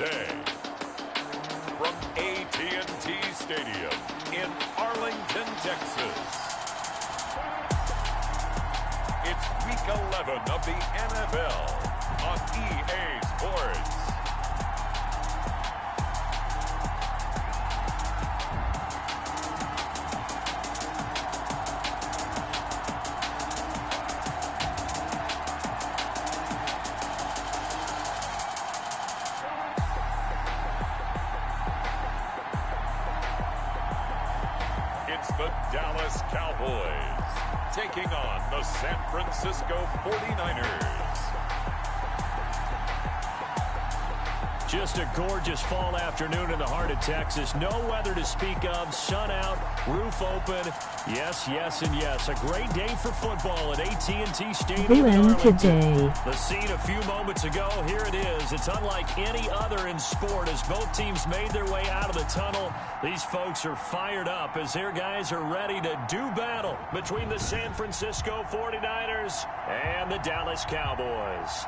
today. From AT&T Stadium in Arlington, Texas. It's Week 11 of the NFL on EA Sports. It's the Dallas Cowboys taking on the San Francisco 49ers. Just a gorgeous fall afternoon in the heart of Texas. No weather to speak of. Sun out, roof open. Yes, yes, and yes. A great day for football at AT&T Stadium in Arlington. Today. The scene a few moments ago, here it is. It's unlike any other in sport as both teams made their way out of the tunnel. These folks are fired up as their guys are ready to do battle between the San Francisco 49ers and the Dallas Cowboys.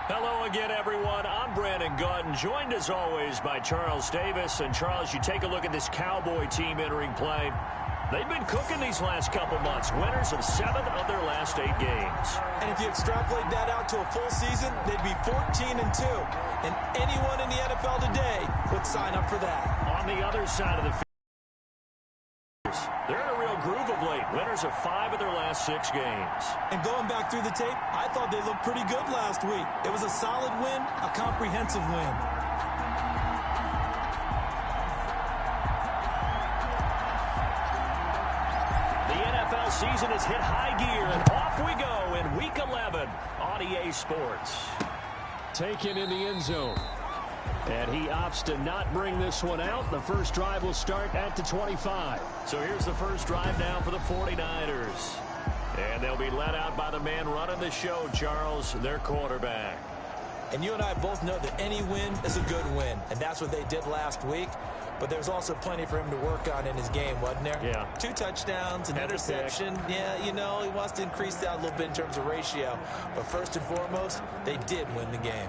Hello again, everyone. I'm Brandon Gaudin, joined as always by Charles Davis. And Charles, you take a look at this Cowboy team entering play. They've been cooking these last couple months, winners of 7 of their last 8 games. And if you extrapolate that out to a full season, they'd be 14-2. And anyone in the NFL today would sign up for that. On the other side of the field, they're in a real groove of late. Winners of 5 of their last 6 games. And going back through the tape, I thought they looked pretty good last week. It was a solid win, a comprehensive win. The NFL season has hit high gear, and off we go in Week 11 on EA Sports. Taken in the end zone. And he opts to not bring this one out. The first drive will start at the 25. So here's the first drive now for the 49ers. And they'll be led out by the man running the show, Charles, their quarterback. And you and I both know that any win is a good win. And that's what they did last week. But there's also plenty for him to work on in his game, wasn't there? Yeah. 2 touchdowns, an interception. Yeah, you know, he wants to increase that a little bit in terms of ratio. But first and foremost, they did win the game.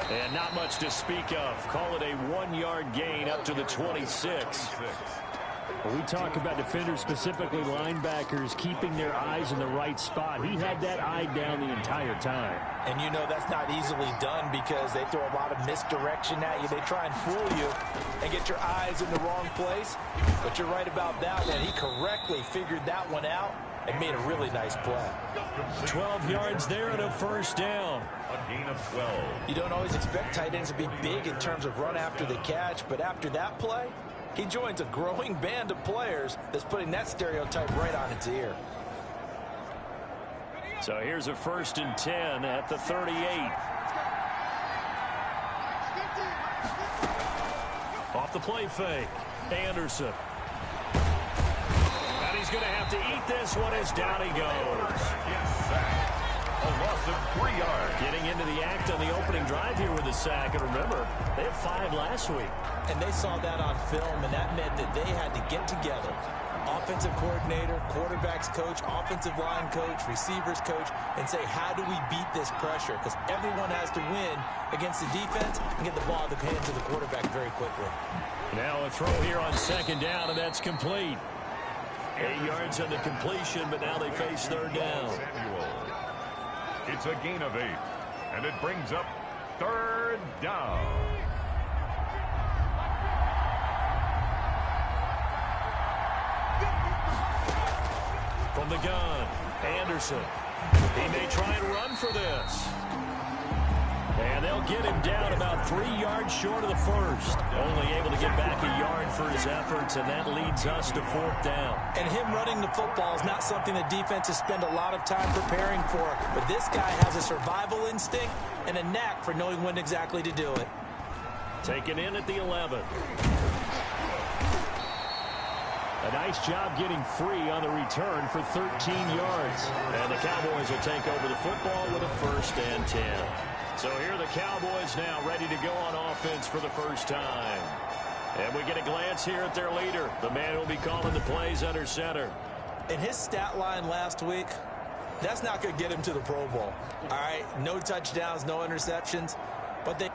And not much to speak of. Call it a 1-yard gain up to the 26. We talk about defenders, specifically linebackers, keeping their eyes in the right spot. He had that eye down the entire time. And you know that's not easily done because they throw a lot of misdirection at you. They try and fool you and get your eyes in the wrong place. But you're right about that one. He correctly figured that one out and made a really nice play. 12 yards there and a first down. A gain of 12. You don't always expect tight ends to be big in terms of run after the catch, but after that play, he joins a growing band of players that's putting that stereotype right on its ear. So here's a 1st and 10 at the 38. Off the play fake. Anderson. And he's going to have to eat this one as down he goes. A loss of 3 yards. Getting into the act on the opening drive here with a sack. And remember, they had 5 last week. And they saw that on film, and that meant that they had to get together. Offensive coordinator, quarterbacks coach, offensive line coach, receivers coach, and say, how do we beat this pressure? Because everyone has to win against the defense and get the ball in the hands of the quarterback very quickly. Now a throw here on 2nd down, and that's complete. 8 yards on the completion, but now they face 3rd down. It's a gain of 8, and it brings up 3rd down. From the gun, Anderson. He may try and run for this. And they'll get him down about 3 yards short of the first. Only able to get back a yard for his efforts, and that leads us to 4th down. And him running the football is not something that defenses spend a lot of time preparing for. But this guy has a survival instinct and a knack for knowing when exactly to do it. Taken in at the 11. A nice job getting free on the return for 13 yards. And the Cowboys will take over the football with a 1st and 10. So here are the Cowboys now ready to go on offense for the first time. And we get a glance here at their leader, the man who will be calling the plays under center. In his stat line last week, that's not going to get him to the Pro Bowl. All right, no touchdowns, no interceptions, but they...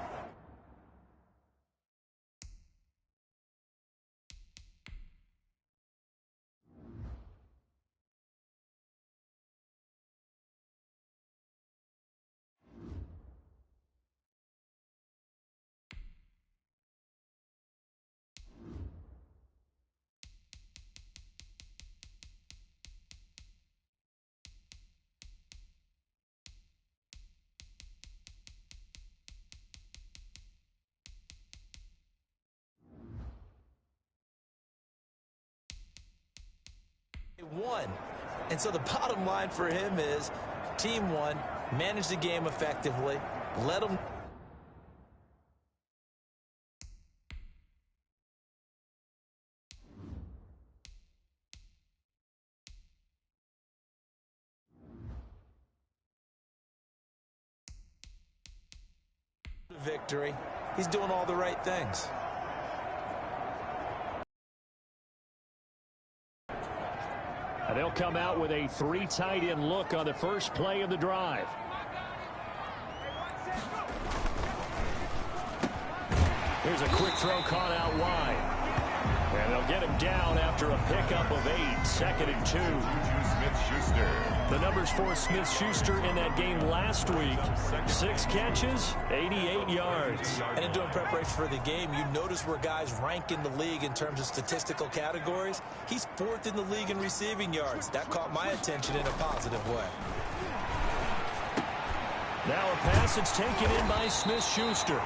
won. And so the bottom line for him is team won, managed the game effectively, let them... victory. He's doing all the right things. And they'll come out with a 3 tight end look on the first play of the drive. Here's a quick throw caught out wide. And they'll get him down after a pickup of 8, 2nd and 2. Smith-Schuster. The numbers for Smith-Schuster in that game last week. 6 catches, 88 yards. And in doing preparation for the game, you notice where guys rank in the league in terms of statistical categories. He's 4th in the league in receiving yards. That caught my attention in a positive way. Now a pass that's taken in by Smith-Schuster.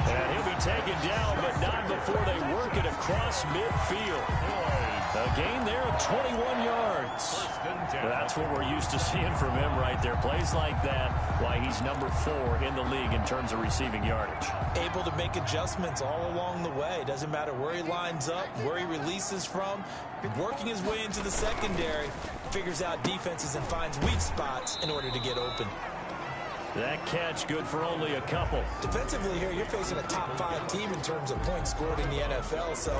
And he'll be taken down, but not before they work it across midfield. A gain there of 21 yards. That's what we're used to seeing from him right there. Plays like that, why he's number 4 in the league in terms of receiving yardage. Able to make adjustments all along the way. Doesn't matter where he lines up, where he releases from. Working his way into the secondary, figures out defenses and finds weak spots in order to get open. That catch good for only a couple. Defensively here, you're facing a top 5 team in terms of points scored in the NFL. So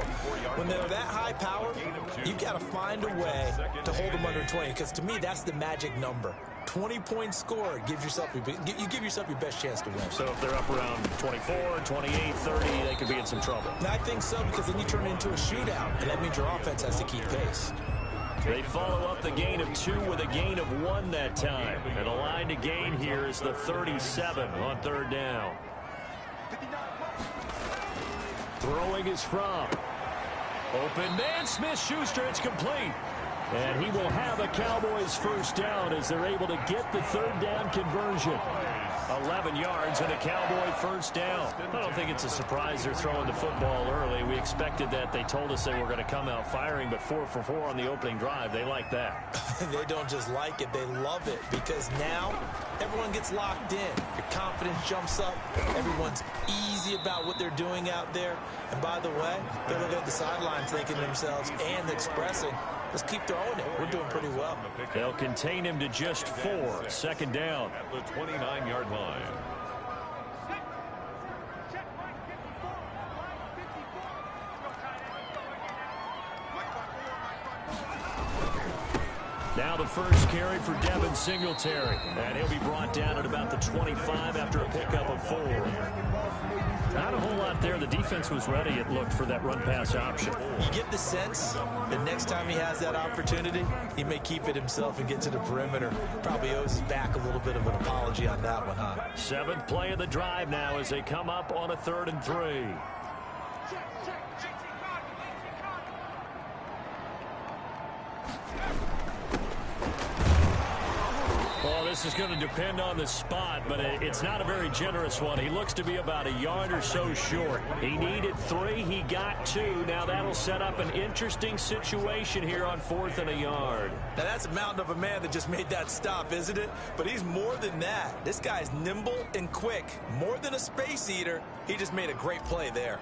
when they're that high power, you've got to find a way to hold them under 20. Because to me, that's the magic number. 20 points scored gives yourself you give yourself your best chance to win. So if they're up around 24, 28, 30, they could be in some trouble. And I think so, because then you turn it into a shootout, and that means your offense has to keep pace. They follow up the gain of 2 with a gain of 1 that time. And the line to gain here is the 37 on 3rd down. Throwing is from open man Smith-Schuster. It's complete. And he will have a Cowboys first down as they're able to get the 3rd down conversion. 11 yards and a Cowboy first down. I don't think it's a surprise they're throwing the football early. We expected that. They told us they were going to come out firing, but 4 for 4 on the opening drive. They like that. They don't just like it, they love it, because now everyone gets locked in. Your confidence jumps up. Everyone's easy about what they're doing out there. And by the way, they're looking at the sideline thinking to themselves and expressing, let's keep throwing it. We're doing pretty well. They'll contain him to just 4. 2nd down. At the 29-yard line. Now the first carry for Devin Singletary. And he'll be brought down at about the 25 after a pickup of 4. Not a whole lot there. The defense was ready, it looked, for that run-pass option. You get the sense that next time he has that opportunity, he may keep it himself and get to the perimeter. Probably owes his back a little bit of an apology on that one, huh? 7th play of the drive now as they come up on a 3rd and 3. Well, this is going to depend on the spot, but it's not a very generous one. He looks to be about a yard or so short. He needed 3. He got 2. Now that'll set up an interesting situation here on 4th and a yard. Now that's a mountain of a man that just made that stop, isn't it? But he's more than that. This guy's nimble and quick. More than a space eater. He just made a great play there.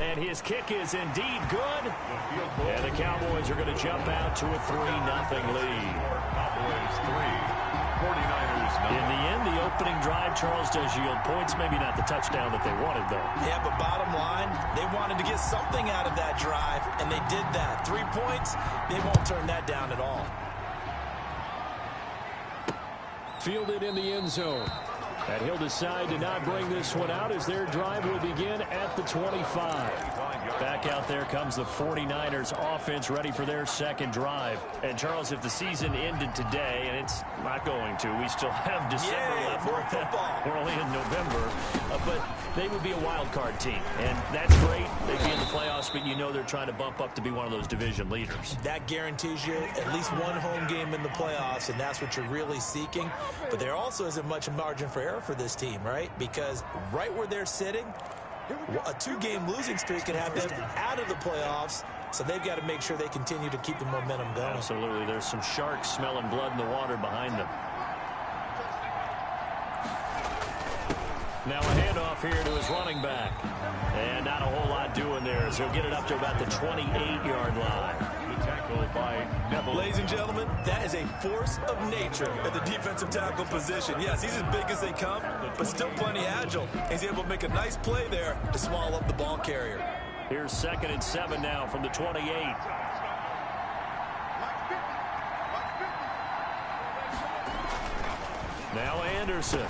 And his kick is indeed good. And the Cowboys are going to jump out to a 3-0 lead. Cowboys 3, 49ers 9. In the end, the opening drive, Charles, does yield points. Maybe not the touchdown that they wanted, though. Yeah, but bottom line, they wanted to get something out of that drive, and they did that. 3 points, they won't turn that down at all. Fielded in the end zone. And he'll decide to not bring this one out as their drive will begin at the 25. Back out there comes the 49ers offense ready for their second drive. And, Charles, if the season ended today, and it's not going to, we still have December left. We're only in November. But they would be a wild card team. And that's great. They'd be in the playoffs, but you know they're trying to bump up to be one of those division leaders. That guarantees you at least one home game in the playoffs, and that's what you're really seeking. But there also isn't much margin for error for this team, right? Because right where they're sitting, a 2-game losing streak can have them out of the playoffs, so they've got to make sure they continue to keep the momentum going. Absolutely. There's some sharks smelling blood in the water behind them. Now a handoff here to his running back. And not a whole lot doing there as he'll get it up to about the 28-yard line. Tackled by Neville. Ladies and gentlemen, that is a force of nature at the defensive tackle position. Yes, he's as big as they come, but still plenty agile. He's able to make a nice play there to swallow up the ball carrier. Here's 2nd and 7 now from the 28. Now Anderson.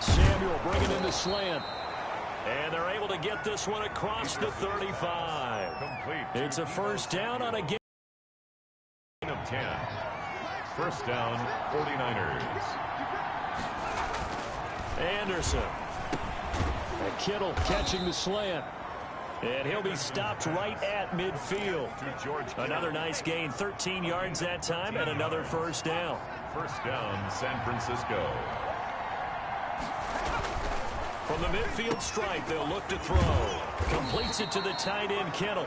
Samuel bringing in the slant. And they're able to get this one across the 35. Complete. It's a first down on a gain of 10. First down, 49ers. Anderson. And Kittle catching the slant. And he'll be stopped right at midfield. To George Kittle. Another nice gain, 13 yards that time, and another first down. First down, San Francisco. From the midfield stripe, they'll look to throw. Completes it to the tight end, Kittle.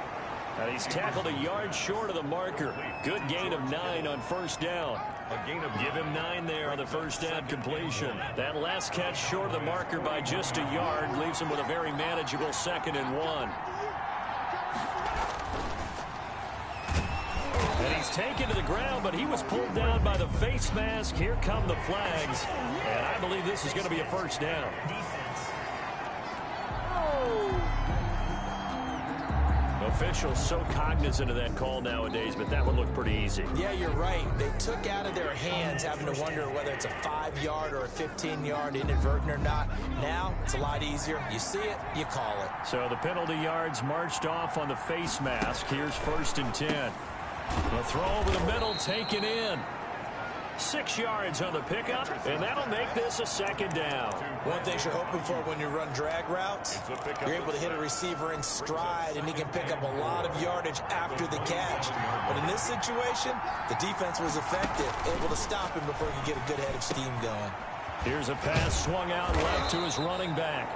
And he's tackled a yard short of the marker. Good gain of 9 on first down. Give him 9 there on the first down completion. That last catch short of the marker by just a yard leaves him with a very manageable 2nd and 1. And he's taken to the ground, but he was pulled down by the face mask. Here come the flags. And I believe this is going to be a first down. Officials so cognizant of that call nowadays, but that would look pretty easy. Yeah, you're right. They took out of their hands having to wonder whether it's a 5-yard or a 15-yard inadvertent or not. Now, it's a lot easier. You see it, you call it. So the penalty yards marched off on the face mask. Here's 1st and 10. The throw over the middle taken in. 6 yards on the pickup, and that'll make this a 2nd down. One thing you're hoping for when you run drag routes, you're able to hit a receiver in stride, and he can pick up a lot of yardage after the catch. But in this situation, the defense was effective, able to stop him before he could get a good head of steam going. Here's a pass swung out left to his running back.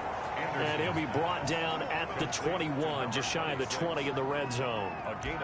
And he'll be brought down at the 21, just shy of the 20 in the red zone.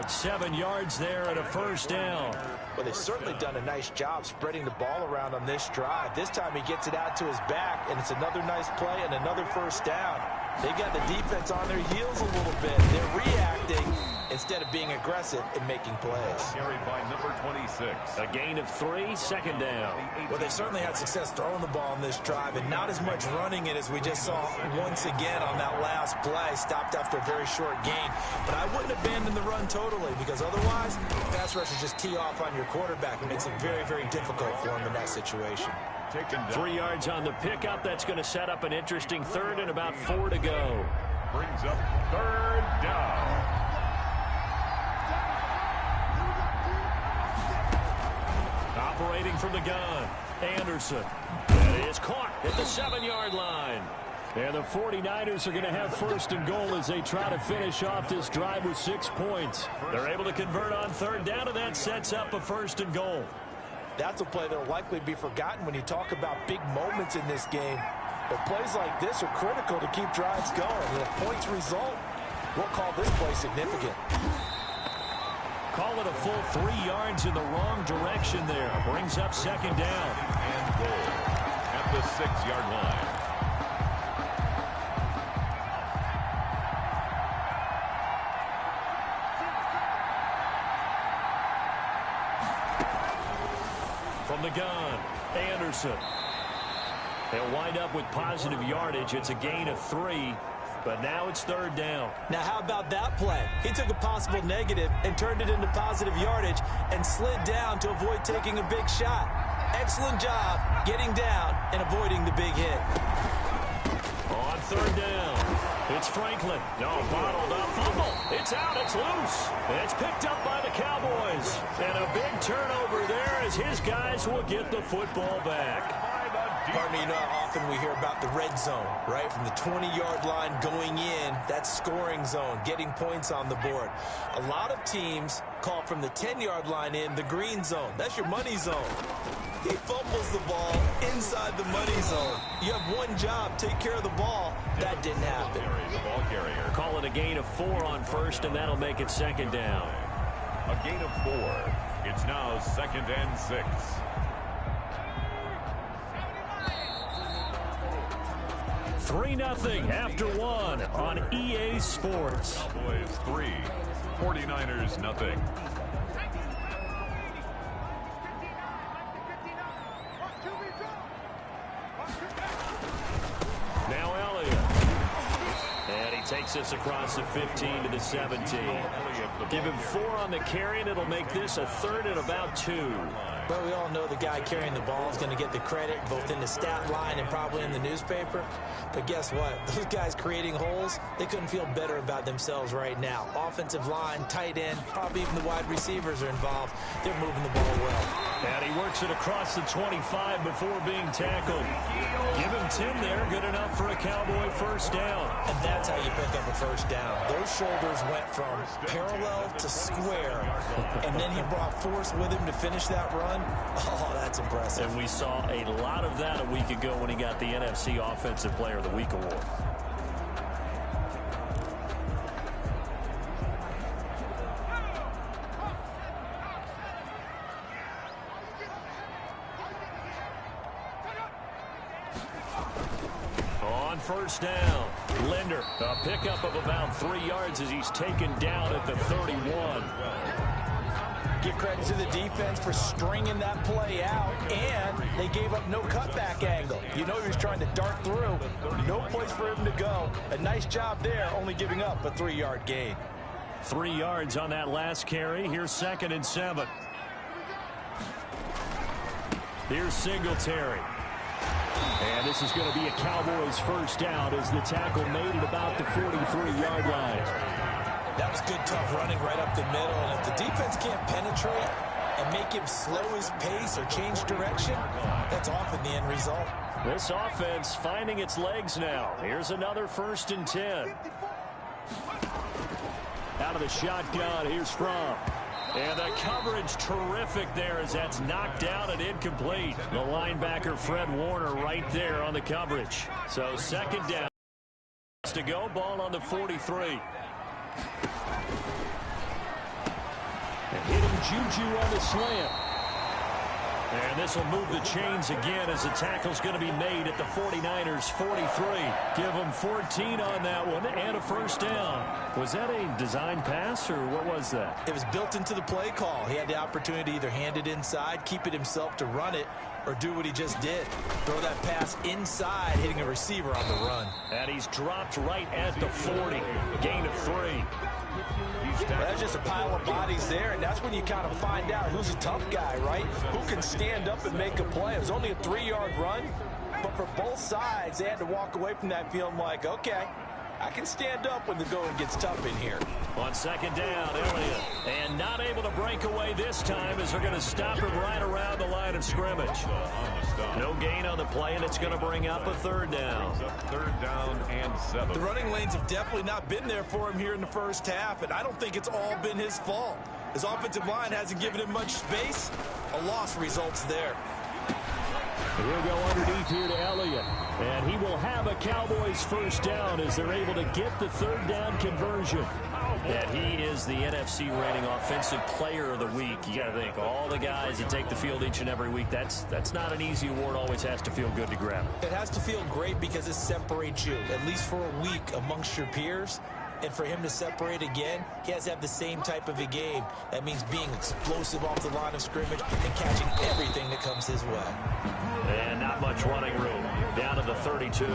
7 yards there and a first down. Well, they've certainly done a nice job spreading the ball around on this drive. This time he gets it out to his back, and it's another nice play and another first down. They've got the defense on their heels a little bit. They're reacting instead of being aggressive and making plays. Carried by number 26. A gain of 3, 2nd down. Well, they certainly had success throwing the ball on this drive and not as much running it as we just saw once again on that last play. Stopped after a very short gain. But I wouldn't abandon the run totally because otherwise, pass rushers just tee off on your quarterback. It makes it very, very difficult for him in that situation. 3 yards on the pickup. That's going to set up an interesting 3rd and about 4 to go. Brings up 3rd down. Operating from the gun, Anderson. That is caught at the 7-yard line. And the 49ers are going to have 1st and goal as they try to finish off this drive with 6 points. They're able to convert on 3rd down, and that sets up a 1st and goal. That's a play that will likely be forgotten when you talk about big moments in this game. But plays like this are critical to keep drives going. And if points result, we'll call this play significant. Call it a full 3 yards in the wrong direction there. Brings up 2nd down. And goal at the 6-yard line. From the gun, Anderson. They'll wind up with positive yardage. It's a gain of 3, but now it's 3rd down. Now, how about that play? He took a possible negative and turned it into positive yardage and slid down to avoid taking a big shot. Excellent job getting down and avoiding the big hit. On 3rd down, it's Franklin. No, bottled up. Fumble. It's out. It's loose. And it's picked up by the Cowboys. And a big turnover there as his guys will get the football back. Partner, you know how often we hear about the red zone, right? From the 20-yard line going in, that's scoring zone, getting points on the board. A lot of teams call from the 10-yard line in the green zone. That's your money zone. He fumbles the ball inside the money zone. You have one job, take care of the ball. That didn't happen. The ball carrier. Call it a gain of 4 on 1st, and that'll make it 2nd down. A gain of 4. It's now 2nd and 6. 3-0 after 1 on EA Sports. Cowboys 3, 49ers nothing. Now Elliott. And he takes us across the 15 to the 17. Give him 4 on the carry, and it'll make this a 3rd and about 2. Well, we all know the guy carrying the ball is going to get the credit both in the stat line and probably in the newspaper. But guess what? Those guys creating holes, they couldn't feel better about themselves right now. Offensive line, tight end, probably even the wide receivers are involved. They're moving the ball well. And he works it across the 25 before being tackled. Give him 10 there. Good enough for a Cowboy 1st down. And that's how you pick up a 1st down. Those shoulders went from parallel to square, and then he brought force with him to finish that run. Oh, that's impressive. And we saw a lot of that a week ago when he got the NFC Offensive Player of the Week award. On 1st down, Linder, a pickup of about 3 yards as he's taken down at the 31. Give credit to the defense for stringing that play out, and they gave up no cutback angle. You know he was trying to dart through. No place for him to go. A nice job there, only giving up a 3-yard gain. 3 yards on that last carry. Here's 2nd and 7. Here's Singletary. And this is going to be a Cowboys 1st down as the tackle made at about the 43-yard line. That was good, tough running right up the middle. And if the defense can't penetrate and make him slow his pace or change direction, that's often the end result. This offense finding its legs now. Here's another 1st and 10. Out of the shotgun, here's Fromm. And the coverage terrific there as that's knocked down and incomplete. The linebacker, Fred Warner, right there on the coverage. So 2nd down to go. Ball on the 43. And hitting Juju on the slant. And this will move the chains again as the tackle's going to be made at the 49ers 43. Give them 14 on that one and a 1st down. Was that a design pass or what was that? It was built into the play call. He had the opportunity to either hand it inside, keep it himself to run it, or do what he just did. Throw that pass inside, hitting a receiver on the run. And he's dropped right at the 40. Gain of 3. That's just a pile of bodies there, and that's when you kind of find out who's a tough guy, right? Who can stand up and make a play. It was only a 3-yard run, but for both sides, they had to walk away from that feeling like, okay, I can stand up when the going gets tough in here. On 2nd down, Elliott. And not able to break away this time as they're going to stop him right around the line of scrimmage. No gain on the play, and it's going to bring up a 3rd down. 3rd down and 7. The running lanes have definitely not been there for him here in the 1st half, and I don't think it's all been his fault. His offensive line hasn't given him much space. A loss results there. He'll go underneath here to Elliott. And he will have a Cowboys 1st down as they're able to get the 3rd down conversion. And he is the NFC rating offensive player of the week. You got to think, all the guys that take the field each and every week, that's not an easy award. Always has to feel good to grab. It has to feel great because it separates you, at least for a week, amongst your peers. And for him to separate again, he has to have the same type of a game. That means being explosive off the line of scrimmage and catching everything that comes his way. And not much running room. Down to the 32.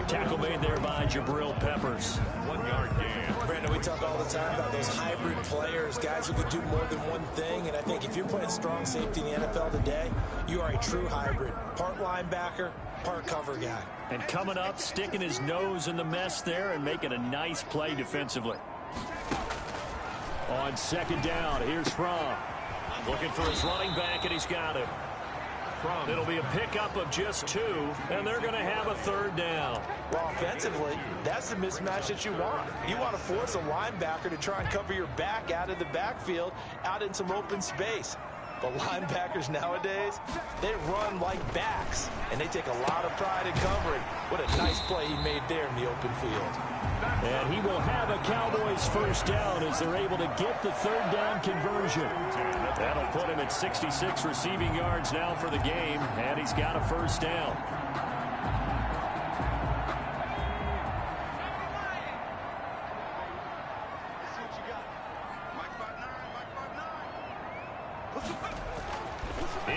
Tackle made there by Jabril Peppers. 1 yard gain. Brandon, we talk all the time about those hybrid players, guys who can do more than one thing. And I think if you're playing strong safety in the NFL today, you are a true hybrid. Part linebacker, part cover guy. And coming up, sticking his nose in the mess there and making a nice play defensively. On second down, here's Fromm. Looking for his running back, and he's got it. It'll be a pickup of just 2, and they're going to have a 3rd down. Well, offensively, that's the mismatch that you want. You want to force a linebacker to try and cover your back out of the backfield, out in some open space. But linebackers nowadays, they run like backs, and they take a lot of pride in covering. What a nice play he made there in the open field. And he will have a Cowboys 1st down as they're able to get the 3rd down conversion. That'll put him at 66 receiving yards now for the game, and he's got a 1st down.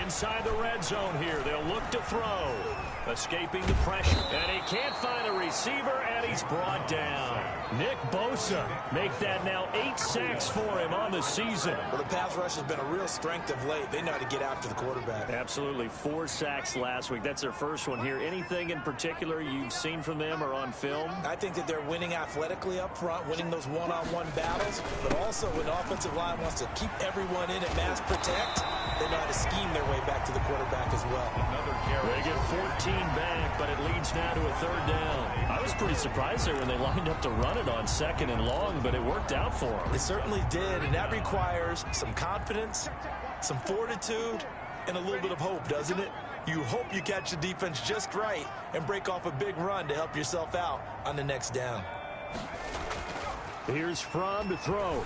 Inside the red zone here, they'll look to throw. Escaping the pressure, and he can't find a receiver, and he's brought down. Nick Bosa make that now 8 sacks for him on the season. Well, the pass rush has been a real strength of late. They know how to get after the quarterback. Absolutely. 4 sacks last week. That's their first one here. Anything in particular you've seen from them or on film? I think that they're winning athletically up front, winning those one-on-one battles, but also when the offensive line wants to keep everyone in and mass protect, they know how to scheme their way back to the quarterback as well. They get 14 back, but it leads now to a 3rd down. I was pretty surprised there when they lined up to run it on 2nd and long, but it worked out for them. It certainly did, and that requires some confidence, some fortitude, and a little bit of hope, doesn't it? You hope you catch the defense just right and break off a big run to help yourself out on the next down. Here's Fromm to throw.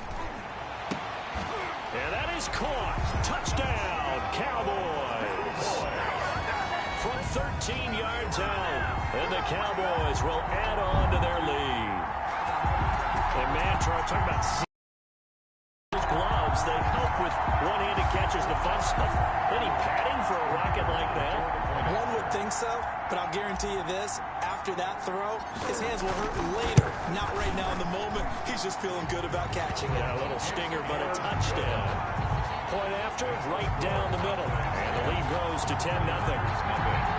And that is caught. Touchdown, Cowboys. From 13 yards out, and the Cowboys will add on to their lead. And man, Charles, talking about those gloves, they help with one-handed catches, the fun stuff. Any padding for a rocket like that? One would think so, but I'll guarantee you this, after that throw, his hands will hurt later. Not right now in the moment. He's just feeling good about catching it. Yeah, a little stinger, but a touchdown. Point after, right down the middle. And the lead grows to 10-0.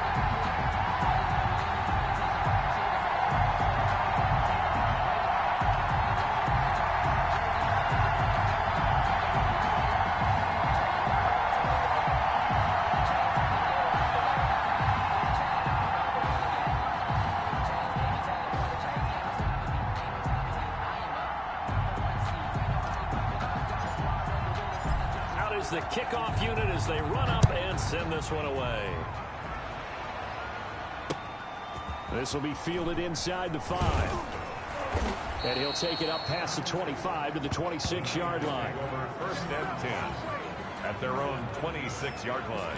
The kickoff unit as they run up and send this one away. This will be fielded inside the 5. And he'll take it up past the 25 to the 26-yard line. Over 1st and 10 at their own 26-yard line.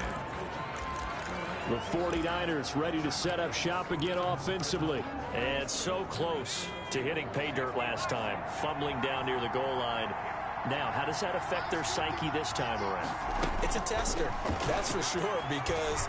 The 49ers ready to set up shop again offensively. And so close to hitting pay dirt last time. Fumbling down near the goal line. Now, how does that affect their psyche this time around? It's a tester, that's for sure, because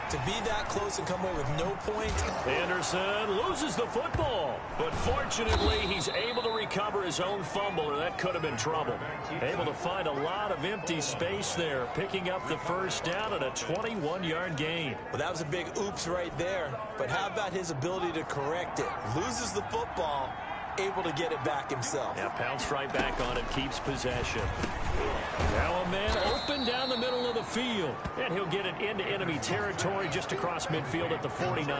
to be that close and come away with no point. Anderson loses the football, but fortunately he's able to recover his own fumble, or that could have been trouble. Able to find a lot of empty space there, picking up the 1st down and a 21-yard gain. Well, that was a big oops right there, but how about his ability to correct it? Loses the football, able to get it back himself. Yeah, pounced right back on it, keeps possession. Now a man open down the middle of the field, and he'll get it into enemy territory just across midfield at the 49.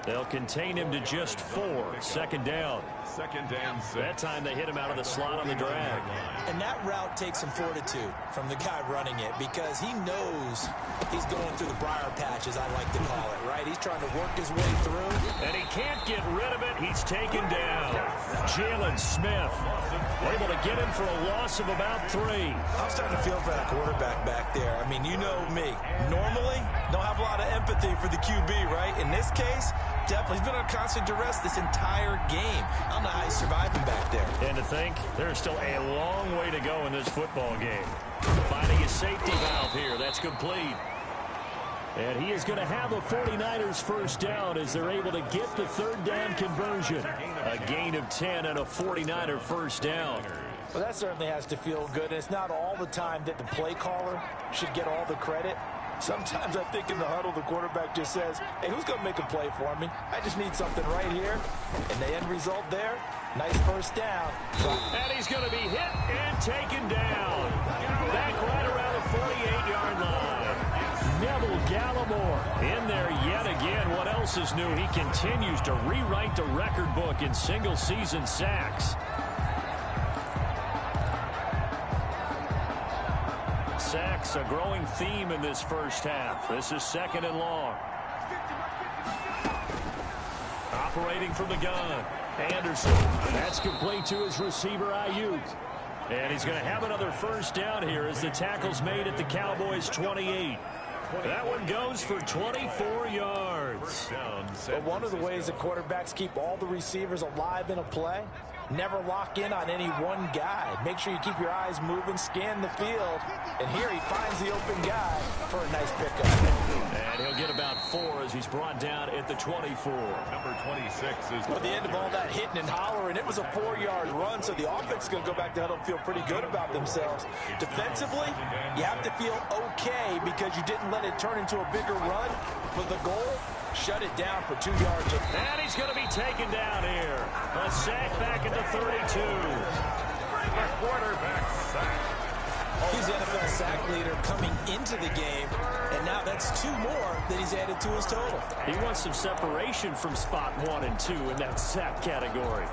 They'll contain him to just 4. 2nd down. 2nd and 6. That time they hit him out of the slot on the drag. And that route takes some fortitude from the guy running it, because he knows he's going through the briar patch, as I like to call it, right? He's trying to work his way through. And he can't get rid of it. He's taken down. Jalen Smith. Able to get him for a loss of about 3. I'm starting to feel for that quarterback back there. I mean, you know me. Normally, don't have a lot of empathy for the QB, right? In this case, definitely. He's been under constant duress this entire game. I don't know how he's surviving back there. And to think, there's still a long way to go in this football game. Finding his safety valve here. That's complete. And he is going to have a 49ers first down as they're able to get the third down conversion. A gain of 10 and a 49er first down. Well, that certainly has to feel good. And it's not all the time that the play caller should get all the credit. Sometimes I think in the huddle, the quarterback just says, hey, who's going to make a play for me? I just need something right here. And the end result there, nice first down. And he's going to be hit and taken down. Back right around the 48-yard line. Neville Gallimore in there yet again. What else is new? He continues to rewrite the record book in single-season sacks. Sacks, a growing theme in this first half. This is 2nd and long. Operating from the gun. Anderson. That's complete to his receiver, Ayuk. And he's going to have another first down here as the tackle's made at the Cowboys' 28. That one goes for 24 yards. But one of the ways that quarterbacks keep all the receivers alive in a play, never lock in on any one guy. Make sure you keep your eyes moving, scan the field. And here he finds the open guy for a nice pickup. And he'll get about 4 as he's brought down at the 24. Number 26 is... Well, at the end of all that hitting and hollering, it was a 4-yard run, so the offense is going to go back to huddle and feel pretty good about themselves. Defensively, you have to feel okay because you didn't let it turn into a bigger run. For the goal, shut it down for 2 yards. And he's going to be taken down here. A sack back at the 32. The quarterback sack. He's the NFL sack leader coming into the game, and now that's 2 more that he's added to his total. He wants some separation from spot 1 and 2 in that sack category.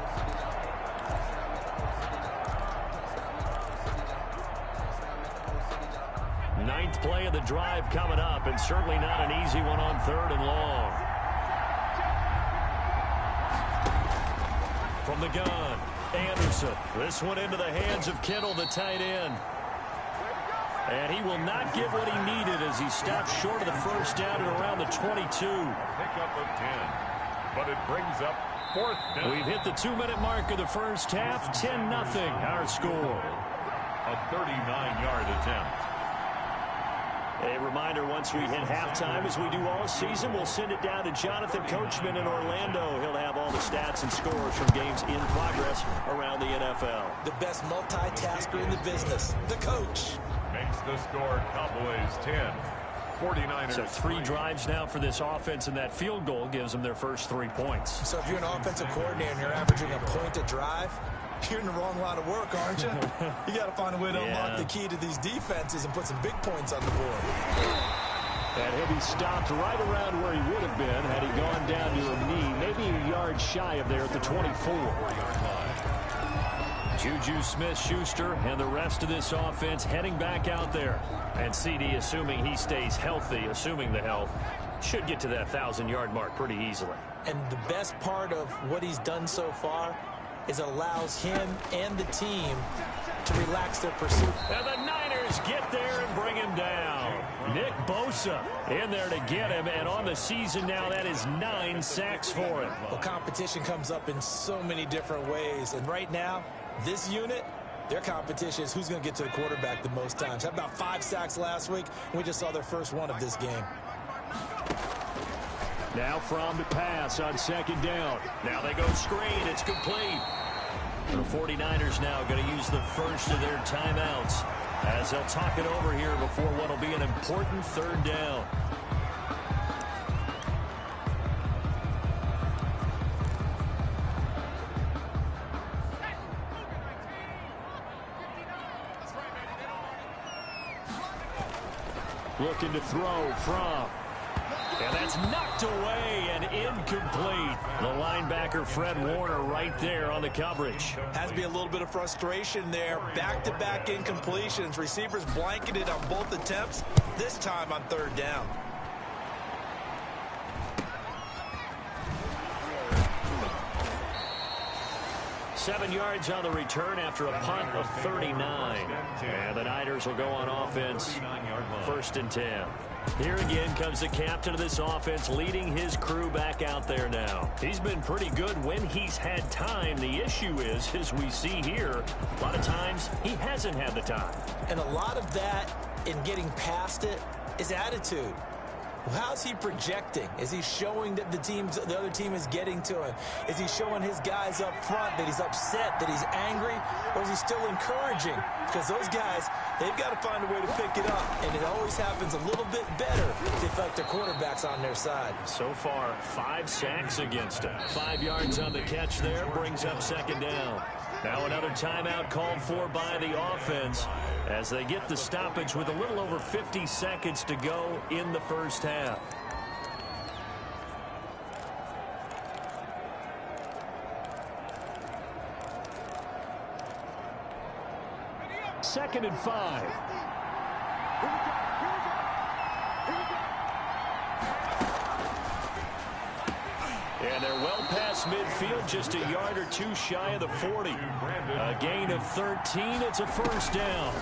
Ninth play of the drive coming up, and certainly not an easy one on 3rd and long. From the gun, Anderson. This one into the hands of Kittle, the tight end. And he will not get what he needed as he stopped short of the first down at around the 22. Pickup of 10. But it brings up 4th down. We've hit the 2-minute mark of the first half. 10-0 our score. A 39-yard attempt. A reminder, once we hit halftime, as we do all season, we'll send it down to Jonathan Coachman in Orlando. He'll have all the stats and scores from games in progress around the NFL. The best multitasker in the business, the coach. Makes the score Cowboys 10. 49ers. So 3 drives now for this offense, and that field goal gives them their first 3 points. So if you're an offensive coordinator and you're averaging a point a drive, you're in the wrong line of work, aren't you? You got to find a way to unlock the key to these defenses and put some big points on the board. And he'll be stopped right around where he would have been had he gone down to a knee, maybe a yard shy of there at the 24. Juju Smith-Schuster and the rest of this offense heading back out there. And CD, assuming he stays healthy, assuming the health, should get to that 1,000-yard mark pretty easily. And the best part of what he's done so far is it allows him and the team to relax their pursuit. And the Niners get there and bring him down. Nick Bosa in there to get him, and on the season now, that is 9 sacks for him. Well, competition comes up in so many different ways, and right now, this unit, their competition is who's going to get to the quarterback the most times. Had about 5 sacks last week, and we just saw their first one of this game. Now from to pass on 2nd down. Now they go screen. It's complete. The 49ers now going to use the first of their timeouts as they'll talk it over here before what will be an important 3rd down. Looking to throw from. And that's knocked away and incomplete. The linebacker, Fred Warner, right there on the coverage. Has to be a little bit of frustration there. Back-to-back incompletions. Receivers blanketed on both attempts, this time on 3rd down. 7 yards on the return after a punt of 39. And the Niners will go on offense, 1st and 10. Here again comes the captain of this offense, leading his crew back out there now. He's been pretty good when he's had time. The issue is, as we see here, a lot of times he hasn't had the time. And a lot of that in getting past it is attitude. How's he projecting? Is he showing that the other team is getting to him? Is he showing his guys up front that he's upset, that he's angry? Or is he still encouraging? Because those guys, they've got to find a way to pick it up. And it always happens a little bit better if they feel like their quarterback's on their side. So far, 5 sacks against him. 5 yards on the catch there, brings up 2nd down. Now another timeout called for by the offense as they get the stoppage with a little over 50 seconds to go in the first half. Second and 5. And they're well past midfield, just a yard or two shy of the 40. A gain of 13. It's a 1st down.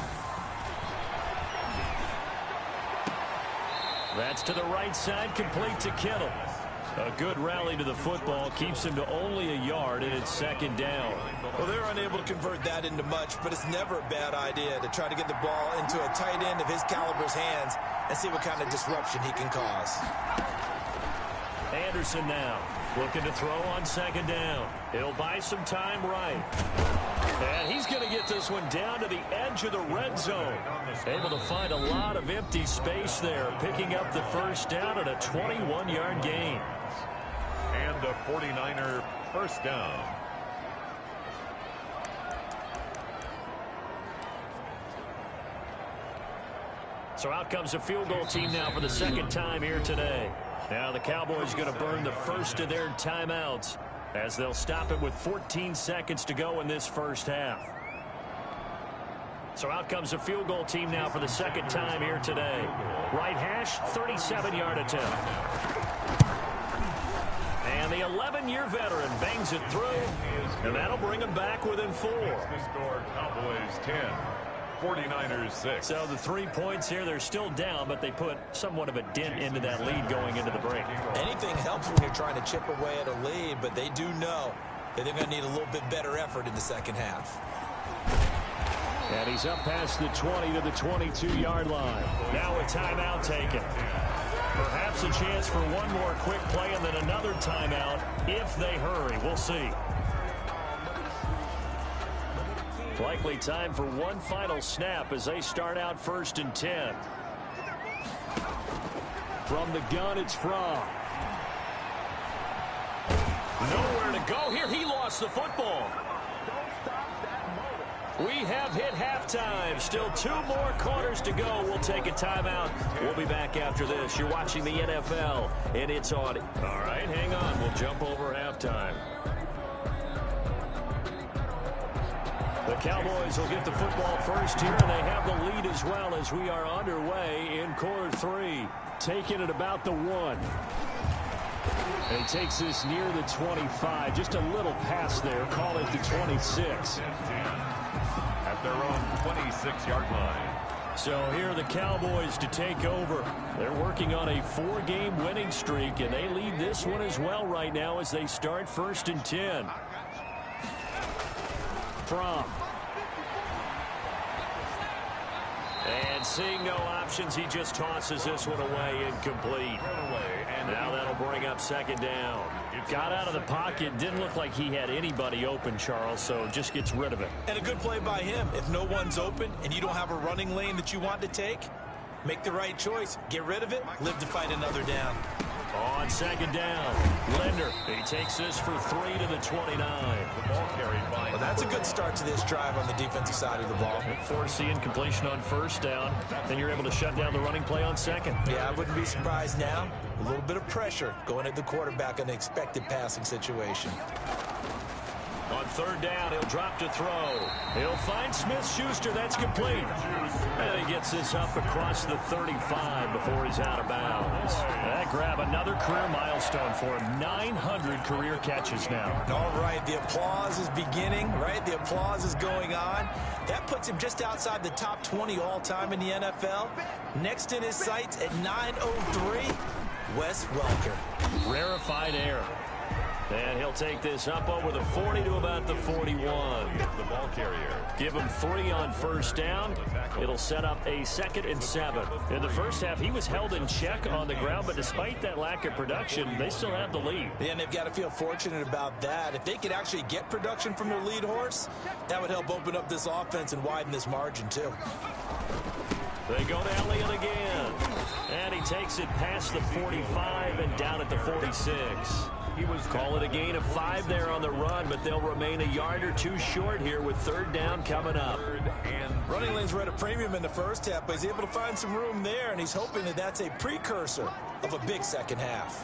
That's to the right side, complete to Kittle. A good rally to the football, keeps him to only a yard, and it's 2nd down. Well, they're unable to convert that into much, but it's never a bad idea to try to get the ball into a tight end of his caliber's hands and see what kind of disruption he can cause. Anderson now looking to throw on 2nd down. He'll buy some time right. And he's going to get this one down to the edge of the red zone. Able to find a lot of empty space there, picking up the 1st down at a 21-yard gain. And the 49er 1st down. So out comes the field goal team now for the 2nd time here today. Now the Cowboys going to burn the 1st of their timeouts as they'll stop it with 14 seconds to go in this first half. So out comes the field goal team now for the 2nd time here today. Right hash, 37-yard attempt. And the 11-year veteran bangs it through, and that'll bring him back within 4. The score, Cowboys 10. 49ers 6. So the 3 points here, they're still down, but they put somewhat of a dent into that lead going into the break. Anything helps when you're trying to chip away at a lead, but they do know that they're going to need a little bit better effort in the 2nd half. And he's up past the 20 to the 22-yard line. Now a timeout taken. Perhaps a chance for one more quick play and then another timeout if they hurry. We'll see. Likely time for one final snap as they start out 1st and 10. From the gun, it's Fromm. Nowhere to go here. He lost the football. We have hit halftime. Still 2 more quarters to go. We'll take a timeout. We'll be back after this. You're watching the NFL, and it's on. All right, hang on. We'll jump over halftime. The Cowboys will get the football first here, and they have the lead as well as we are underway in quarter 3. Taking it about the 1. And he takes this near the 25. Just a little pass there. Call it the 26. At their own 26-yard line. So here are the Cowboys to take over. They're working on a 4-game winning streak, and they lead this one as well right now as they start 1st and 10. Fromm. And seeing no options, he just tosses this one away, incomplete. And now that'll bring up 2nd down. Got out of the pocket, didn't look like he had anybody open, Charles, so just gets rid of it. And a good play by him. If no one's open and you don't have a running lane that you want to take, make the right choice. Get rid of it, live to fight another down. On 2nd down, Linder. He takes this for 3 to the 29. The ball carried by. Well, that's a good start to this drive on the defensive side of the ball. Forcing completion on 1st down. Then you're able to shut down the running play on 2nd. Yeah, I wouldn't be surprised now. A little bit of pressure going at the quarterback in an expected passing situation. On third down, he'll drop to throw. He'll find Smith-Schuster. That's complete. And he gets this up across the 35 before he's out of bounds. That grab another career milestone for him. 900 career catches now. All right, the applause is beginning, right? The applause is going on. That puts him just outside the top 20 all-time in the NFL. Next in his sights at 903, Wes Welker. Rarefied air. And he'll take this up over the 40 to about the 41. The ball carrier. Give him 3 on first down. It'll set up a 2nd and 7. In the first half, he was held in check on the ground, but despite that lack of production, they still have the lead. Yeah, and they've got to feel fortunate about that. If they could actually get production from their lead horse, that would help open up this offense and widen this margin, too. They go to Elliott again. And he takes it past the 45 and down at the 46. Call it a gain of 5 there on the run, but they'll remain a yard or 2 short here with third down coming up. Running lanes were at a premium in the first half, but he's able to find some room there, and he's hoping that that's a precursor of a big second half.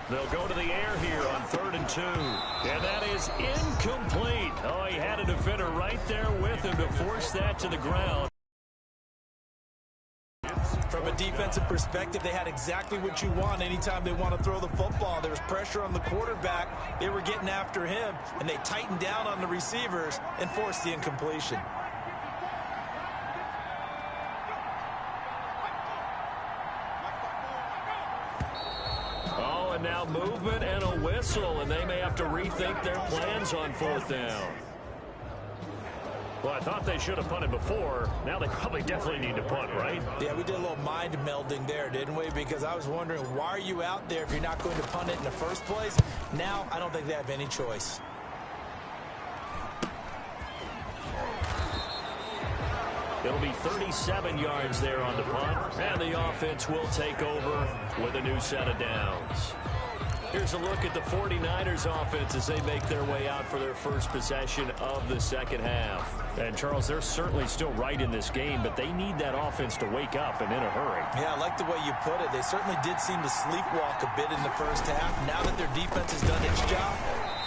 They'll go to the air here on 3rd and 2. And that is incomplete. Oh, he had a defender right there with him to force that to the ground. From a defensive perspective, they had exactly what you want anytime they want to throw the football. There was pressure on the quarterback. They were getting after him, and they tightened down on the receivers and forced the incompletion. Oh, and now movement and a whistle, and they may have to rethink their plans on 4th down. Well, I thought they should have punted before. Now they probably definitely need to punt, right? Yeah, we did a little mind melding there, didn't we? Because I was wondering, why are you out there if you're not going to punt it in the first place? Now, I don't think they have any choice. It'll be 37 yards there on the punt, and the offense will take over with a new set of downs. Here's a look at the 49ers offense as they make their way out for their first possession of the second half. And, Charles, they're certainly still right in this game, but they need that offense to wake up and in a hurry. Yeah, I like the way you put it. They certainly did seem to sleepwalk a bit in the first half. Now that their defense has done its job,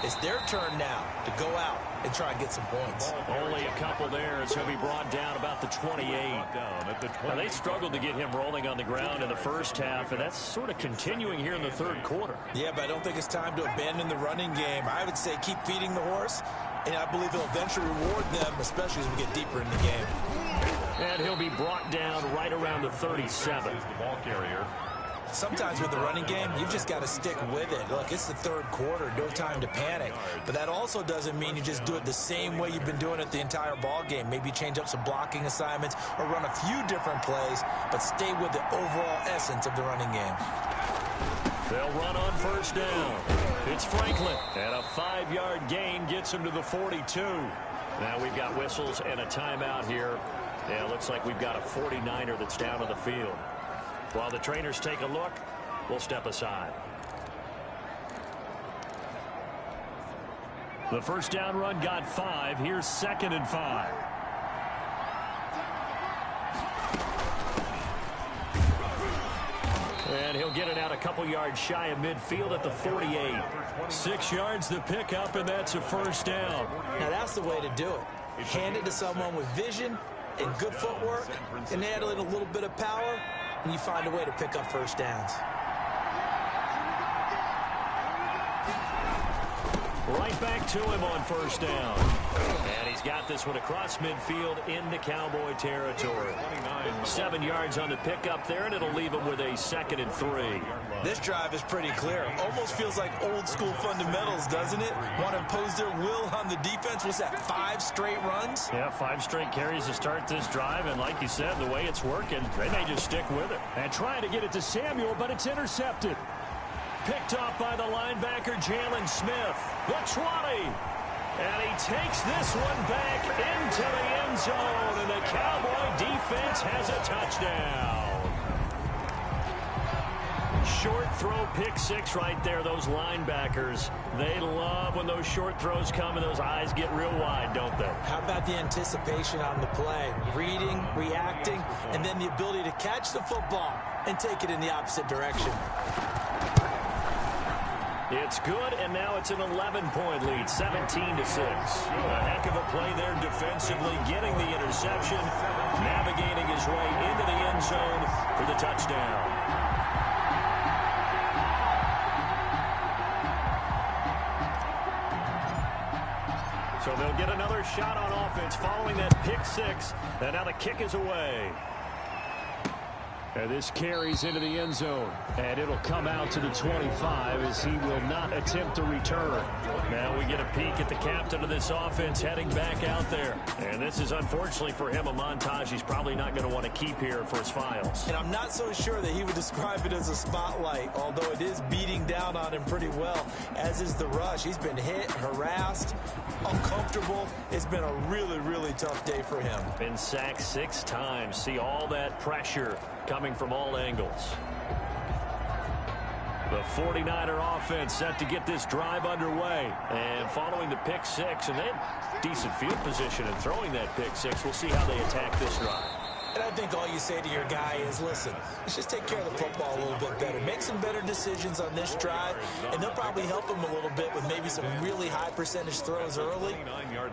it's their turn now to go out and try and get some points. Only a couple there as he'll be brought down about the 28. Now, they struggled to get him rolling on the ground in the first half, and that's sort of continuing here in the third quarter. Yeah, but I don't think it's time to abandon the running game. I would say keep feeding the horse, and I believe he'll eventually reward them, especially as we get deeper in the game. And he'll be brought down right around the 37. The ball carrier. Sometimes with the running game, you've just got to stick with it. Look, it's the third quarter, no time to panic. But that also doesn't mean you just do it the same way you've been doing it the entire ball game. Maybe change up some blocking assignments or run a few different plays, but stay with the overall essence of the running game. They'll run on first down. It's Franklin, and a 5-yard gain gets him to the 42. Now we've got whistles and a timeout here. Yeah, it looks like we've got a 49er that's down on the field. While the trainers take a look, we'll step aside. The first down run got 5. Here's 2nd and 5. And he'll get it out a couple yards shy of midfield at the 48. 6 yards the pickup, and that's a first down. Now that's the way to do it. Hand it to someone with vision and good footwork, and add in a little bit of power, and you find a way to pick up first downs. Right back to him on first down. And he's got this one across midfield into Cowboy territory. 7 yards on the pickup there, and it'll leave him with a 2nd and 3. This drive is pretty clear. Almost feels like old school fundamentals, doesn't it? Want to impose their will on the defense. What's that, 5 straight runs? Yeah, 5 straight carries to start this drive, and like you said, the way it's working, they may just stick with it. And trying to get it to Samuel, but it's intercepted. Picked off by the linebacker, Jalen Smith. The 20. And he takes this one back into the end zone, and the Cowboy defense has a touchdown. Short throw, pick 6 right there. Those linebackers, they love when those short throws come and those eyes get real wide, don't they? How about the anticipation on the play? Reading, reacting, and then the ability to catch the football and take it in the opposite direction. It's good, and now it's an 11-point lead, 17-6. A heck of a play there defensively, getting the interception, navigating his way into the end zone for the touchdown. So they'll get another shot on offense following that pick six, and now the kick is away. And this carries into the end zone, and it'll come out to the 25 as he will not attempt to return. Now we get a peek at the captain of this offense heading back out there. And this is, unfortunately for him, a montage he's probably not going to want to keep here for his files. And I'm not so sure that he would describe it as a spotlight, although it is beating down on him pretty well, as is the rush. He's been hit, harassed, uncomfortable. It's been a really, really tough day for him. Been sacked 6 times. See all that pressure coming from all angles. The 49er offense set to get this drive underway. And following the pick six, and they had decent field position in throwing that pick six. We'll see how they attack this drive. And I think all you say to your guy is, listen, let's just take care of the football a little bit better. Make some better decisions on this drive, and they'll probably help him a little bit with maybe some really high percentage throws early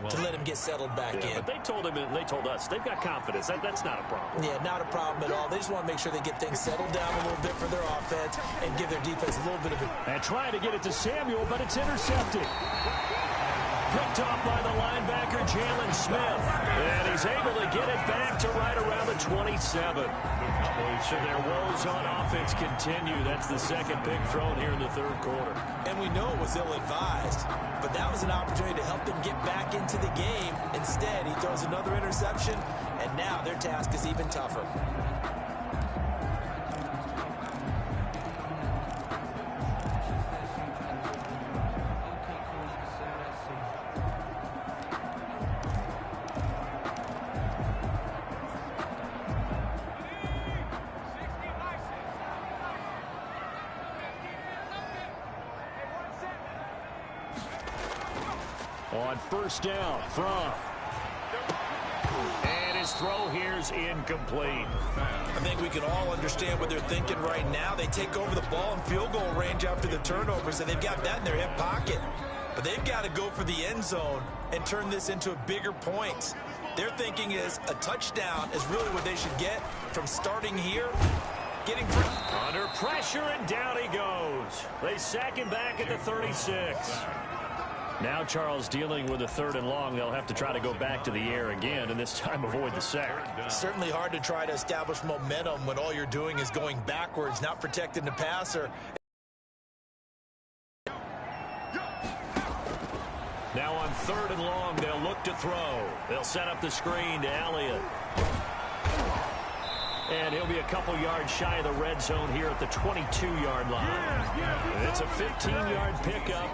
to let him get settled back in. But they told him, and they told us, they've got confidence. That's not a problem. Yeah, not a problem at all. They just want to make sure they get things settled down a little bit for their offense and give their defense a little bit of it. And trying to get it to Samuel, but it's intercepted. Picked off by the linebacker, Jalen Smith. And he's able to get it back to right around the 27. So their woes on offense continue. That's the second pick thrown here in the third quarter. And we know it was ill-advised, but that was an opportunity to help them get back into the game. Instead, he throws another interception, and now their task is even tougher. On first down from. And his throw here's incomplete. I think we can all understand what they're thinking right now. They take over the ball in field goal range after the turnovers, and they've got that in their hip pocket. But they've got to go for the end zone and turn this into a bigger point. Their thinking is a touchdown is really what they should get from starting here. Getting under pressure, and down he goes. They sack him back at the 36. Now Charles dealing with a 3rd and long. They'll have to try to go back to the air again, and this time avoid the sack. Certainly hard to try to establish momentum when all you're doing is going backwards, not protecting the passer. Now on 3rd and long, they'll look to throw. They'll set up the screen to Elliott. And he'll be a couple yards shy of the red zone here at the 22-yard line. It's a 15-yard pickup,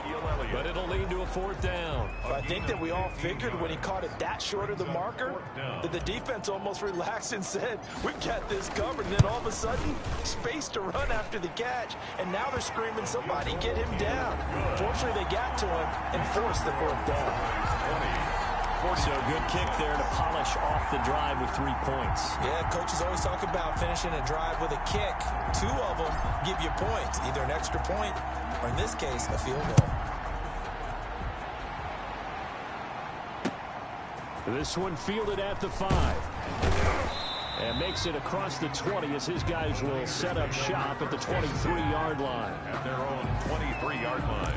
but it'll lead to a 4th down. I think that we all figured when he caught it that short of the marker that the defense almost relaxed and said, we got this covered. And then all of a sudden, space to run after the catch. And now they're screaming, somebody get him down. Fortunately, they got to him and forced the 4th down. So good kick there to polish off the drive with 3 points. Yeah, coaches always talk about finishing a drive with a kick. 2 of them give you points, either an extra point or, in this case, a field goal. This one fielded at the 5. And makes it across the 20 as his guys will set up shop at the 23-yard line. At their own 23-yard line.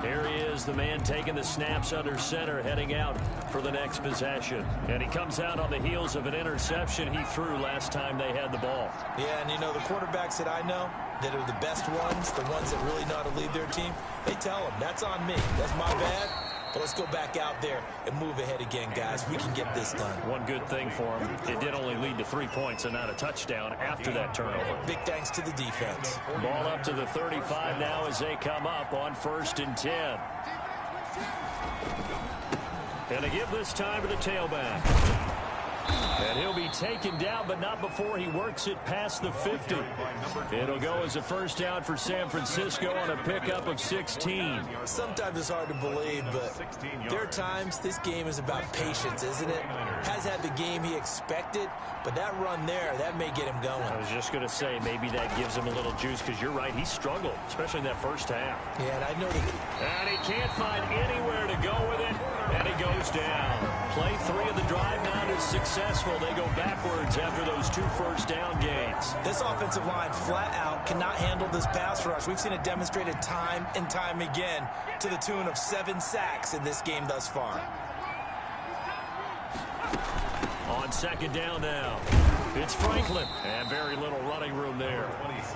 Here he is, the man taking the snaps under center, heading out for the next possession. And he comes out on the heels of an interception he threw last time they had the ball. Yeah, and you know, the quarterbacks that I know that are the best ones, the ones that really know how to lead their team, they tell them, that's on me. That's my bad. But let's go back out there and move ahead again, guys. We can get this done. One good thing for him, it did only lead to 3 points and not a touchdown after that turnover. Big thanks to the defense. Ball up to the 35 now as they come up on 1st and 10. And they give this time to the tailback. And he'll be taken down, but not before he works it past the 50. It'll go as a first down for San Francisco on a pickup of 16. Sometimes it's hard to believe, but there are times this game is about patience, isn't it? Has had the game he expected, but that run there, that may get him going. I was just going to say, maybe that gives him a little juice, because you're right, he struggled, especially in that first half. Yeah, and I know that. And he can't find anywhere to go with it, and he goes down. Play 3 of the drive not as successful. They go backwards after those 2 first down gains. This offensive line flat out cannot handle this pass rush. We've seen it demonstrated time and time again to the tune of 7 sacks in this game thus far. On second down now, it's Franklin, and very little running room there.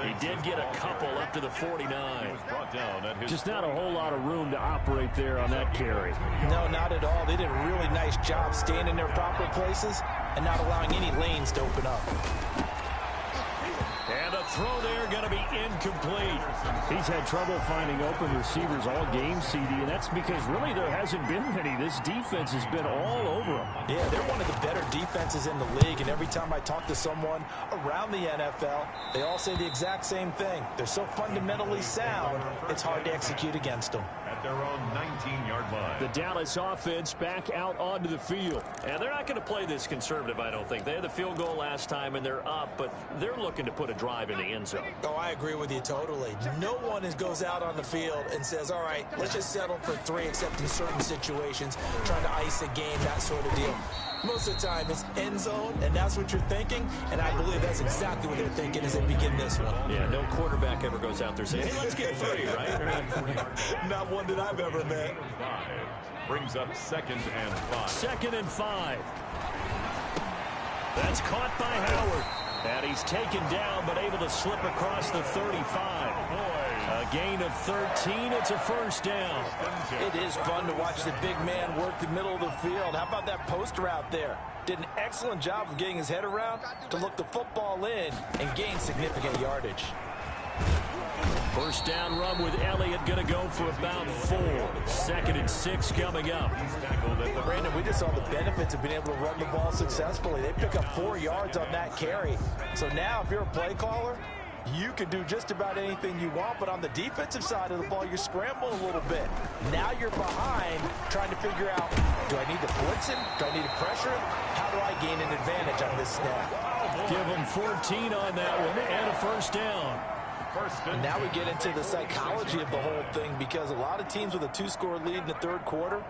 He did get a couple up to the 49. Just not a whole lot of room to operate there on that carry. No, not at all. They did a really nice job staying in their proper places and not allowing any lanes to open up. And the throw there going to be incomplete. He's had trouble finding open receivers all game, CD, and that's because really there hasn't been many. This defense has been all over them. Yeah, they're one of the better defenses in the league, and every time I talk to someone around the NFL, they all say the exact same thing. They're so fundamentally sound, it's hard to execute against them. At their own 19-yard line. The Dallas offense back out onto the field. And they're not going to play this conservative, I don't think. They had the field goal last time, and they're up, but they're looking to put a drive in the end zone. Oh, I agree with you totally. No one goes out on the field and says, all right, let's just settle for 3, except in certain situations, trying to ice a game, that sort of deal. Most of the time, it's end zone, and that's what you're thinking, and I believe that's exactly what they're thinking as they begin this one. Yeah, no quarterback ever goes out there saying, hey, let's get 3, right? Not one that I've ever met. Brings up 2nd and 5. 2nd and 5. That's caught by Howard. And he's taken down, but able to slip across the 35. A gain of 13. It's a first down. It is fun to watch the big man work the middle of the field. How about that post route there? Did an excellent job of getting his head around to look the football in and gain significant yardage. First down run with Elliott, going to go for about 4. 2nd and 6 coming up. Brandon, we just saw the benefits of being able to run the ball successfully. They pick up 4 yards on that carry. So now if you're a play caller, you can do just about anything you want, but on the defensive side of the ball, you're scrambling a little bit. Now you're behind trying to figure out, do I need to blitz him? Do I need to pressure him? How do I gain an advantage on this snap? Give him 14 on that one and a first down. And now we get into the psychology of the whole thing, because a lot of teams with a 2-score lead in the 3rd quarter,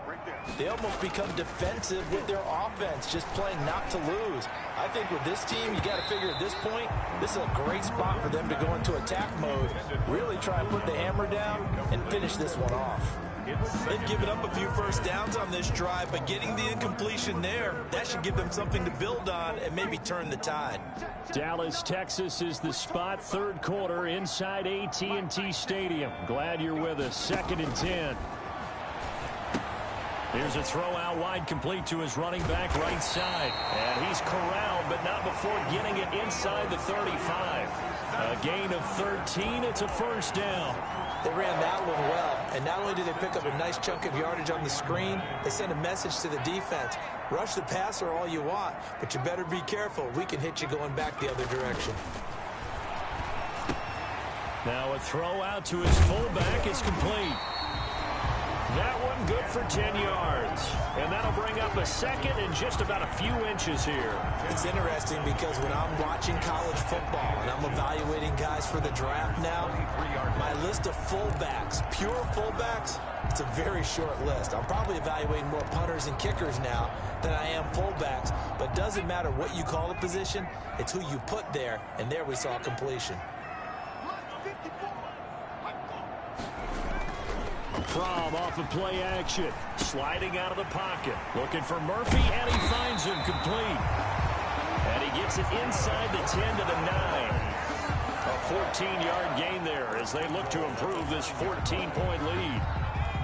they almost become defensive with their offense, just playing not to lose. I think with this team, you got to figure at this point, this is a great spot for them to go into attack mode, really try and put the hammer down and finish this one off. They've given up a few first downs on this drive, but getting the incompletion there, that should give them something to build on and maybe turn the tide. Dallas, Texas is the spot. 3rd quarter inside AT&T Stadium. Glad you're with us. 2nd and 10. Here's a throw out wide, complete to his running back right side. And he's corralled, but not before getting it inside the 35. A gain of 13. It's a first down. They ran that one well, and not only did they pick up a nice chunk of yardage on the screen, they sent a message to the defense. Rush the passer all you want, but you better be careful. We can hit you going back the other direction. Now a throw out to his fullback is complete. That one good for 10 yards. And that'll bring up a 2nd and just about a few inches here. It's interesting because when I'm watching college football and I'm evaluating guys for the draft now, my list of fullbacks, pure fullbacks, it's a very short list. I'm probably evaluating more punters and kickers now than I am fullbacks. But it doesn't matter what you call the position, it's who you put there. And there we saw completion. Fromm off of play action, sliding out of the pocket, looking for Murphy, and he finds him complete. And he gets it inside the 10 to the 9. A 14-yard gain there as they look to improve this 14-point lead.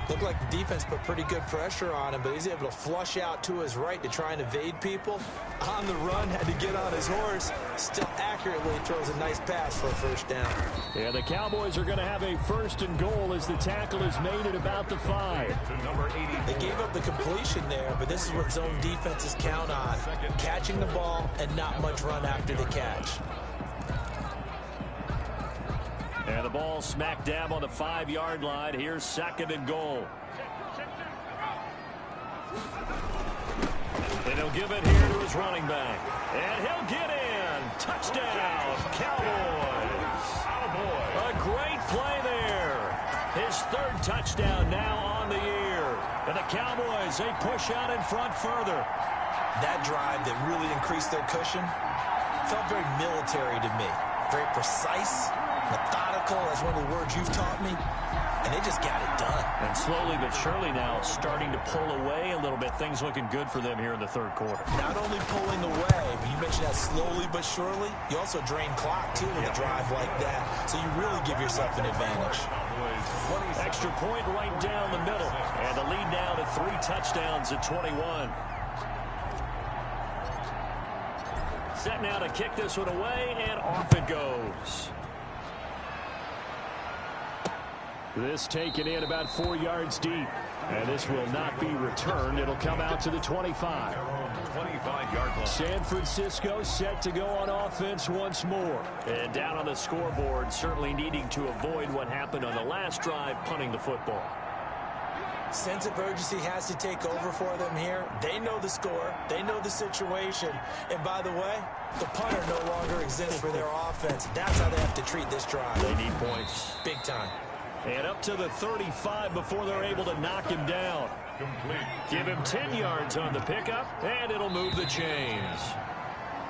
Looked like the defense put pretty good pressure on him, but he's able to flush out to his right to try and evade people. On the run, had to get on his horse. Still accurately throws a nice pass for a first down. Yeah, the Cowboys are going to have a 1st and goal as the tackle is made at about the 5. To number 80. They gave up the completion there, but this is what zone defenses count on. Catching the ball and not much run after the catch. And the ball smack dab on the 5-yard line. Here's 2nd and goal. And he'll give it here to his running back. And he'll get in. Touchdown, Cowboys. A great play there. His 3rd touchdown now on the year. And the Cowboys, they push out in front further. That drive that really increased their cushion felt very military to me. Very precise, methodical. That's one of the words you've taught me. And they just got it done. And slowly but surely now starting to pull away a little bit. Things looking good for them here in the 3rd quarter. Not only pulling away, but you mentioned that slowly but surely. You also drain clock, too, with a drive like that. So you really give yourself an advantage. Extra point right down the middle. And the lead now to 3 touchdowns at 21. Set now to kick this one away, and off it goes. This taken in about 4 yards deep. And this will not be returned. It'll come out to the 25. 25-yard line. San Francisco set to go on offense once more. And down on the scoreboard, certainly needing to avoid what happened on the last drive, punting the football. Sense of urgency has to take over for them here. They know the score. They know the situation. And by the way, the punter no longer exists for their offense. That's how they have to treat this drive. They need points. Big time. And up to the 35 before they're able to knock him down. Complete. Give him 10 yards on the pickup, and it'll move the chains.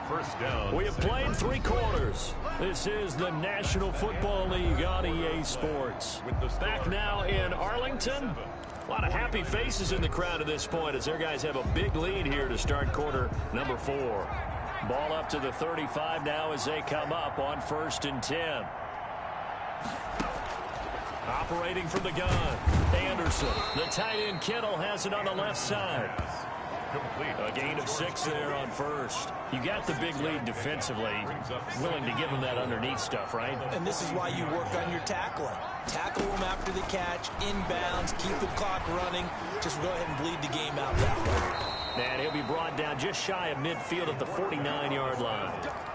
First down. We have played 3 quarters. This is the National Football League on EA Sports. Back now in Arlington. A lot of happy faces in the crowd at this point as their guys have a big lead here to start quarter number 4. Ball up to the 35 now as they come up on 1st and 10. Operating from the gun, Anderson. The tight end Kittle has it on the left side. Complete. A gain of 6 there on 1st. You got the big lead defensively. Willing to give them that underneath stuff, right? And this is why you work on your tackling. Tackle them after the catch, inbounds, keep the clock running. Just go ahead and bleed the game out that way. And he'll be brought down just shy of midfield at the 49-yard line.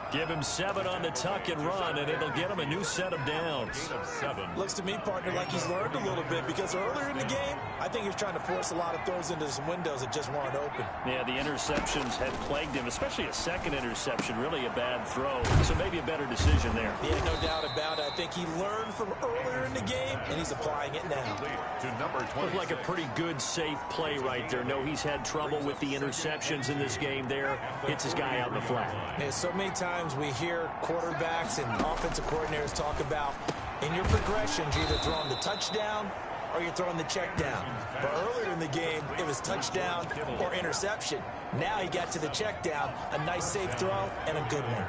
Give him 7 on the tuck and run, and it'll get him a new set of downs. Gain of 7. Looks to me, partner, like he's learned a little bit because earlier in the game, I think he was trying to force a lot of throws into some windows that just weren't open. Yeah, the interceptions had plagued him, especially a second interception, really a bad throw. So maybe a better decision there. Yeah, no doubt about it. I think he learned from earlier in the game, and he's applying it now. To number 20. Looked like a pretty good, safe play right there. No, he's had trouble with the interceptions in this game there. Hits his guy out in the flat. Yeah, so many times we hear quarterbacks and offensive coordinators talk about in your progressions, you're either throwing the touchdown or you're throwing the check down. But earlier in the game, it was touchdown or interception. Now he got to the check down, a nice safe throw, and a good one.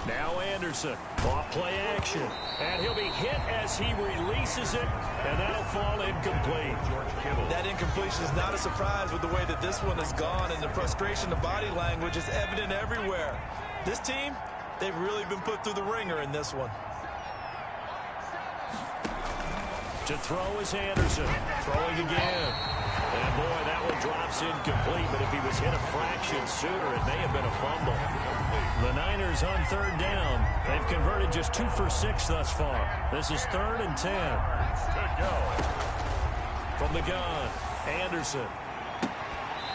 Now Anderson, off play action, and he'll be hit as he releases it, and that'll fall incomplete. That incompletion is not a surprise with the way that this one has gone, and the frustration, the body language is evident everywhere. This team, they've really been put through the ringer in this one. To throw is Anderson, throwing again. And boy, that one drops incomplete, but if he was hit a fraction sooner, it may have been a fumble. The Niners on 3rd down. They've converted just 2 for 6 thus far. This is 3rd and 10. Good go. From the gun, Anderson.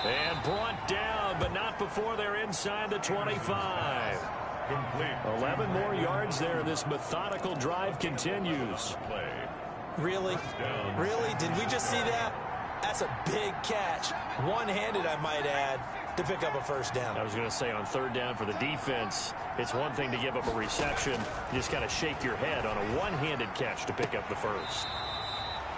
And brought down, but not before they're inside the 25. Complete. 11 more yards there. This methodical drive continues. Play. Really? Really? Did we just see that? That's a big catch. One-handed, I might add, to pick up a first down. I was going to say on 3rd down for the defense, it's one thing to give up a reception. You just got to shake your head on a one-handed catch to pick up the first.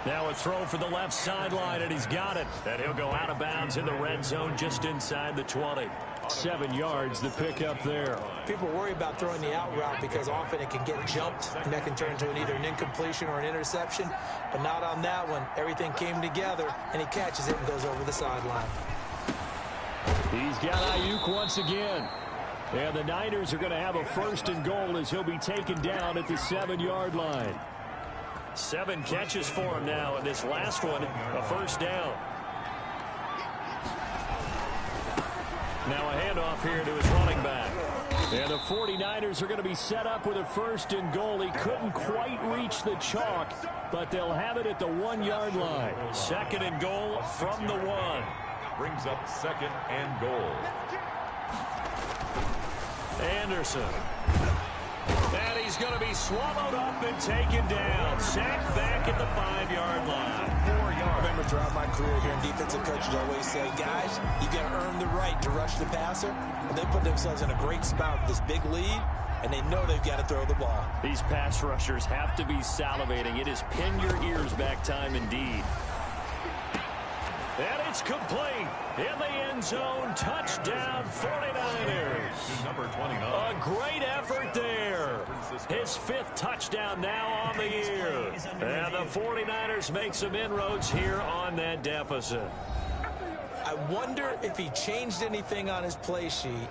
Now a throw for the left sideline, and he's got it. And he'll go out of bounds in the red zone just inside the 20. 7 yards the pickup there. People worry about throwing the out route because often it can get jumped, and that can turn into either an incompletion or an interception. But not on that one. Everything came together, and he catches it and goes over the sideline. He's got Ayuk once again. And the Niners are going to have a 1st and goal as he'll be taken down at the 7-yard line. 7 catches for him now, and this last one, a 1st down. Now a handoff here to his running back. And the 49ers are going to be set up with a 1st and goal. He couldn't quite reach the chalk, but they'll have it at the 1-yard line. 2nd and goal from the 1. Brings up 2nd and goal. Anderson. And he's going to be swallowed up and taken down. Sacked back at the 5-yard line. 4 yards. I remember throughout my career here, defensive coaches always say, guys, you got to earn the right to rush the passer. And they put themselves in a great spot with this big lead, and they know they've got to throw the ball. These pass rushers have to be salivating. It is pin your ears back time indeed. And it's complete in the end zone. Touchdown, 49ers. Number 29. A great effort there. His 5th touchdown now on the year. And the 49ers make some inroads here on that deficit. I wonder if he changed anything on his play sheet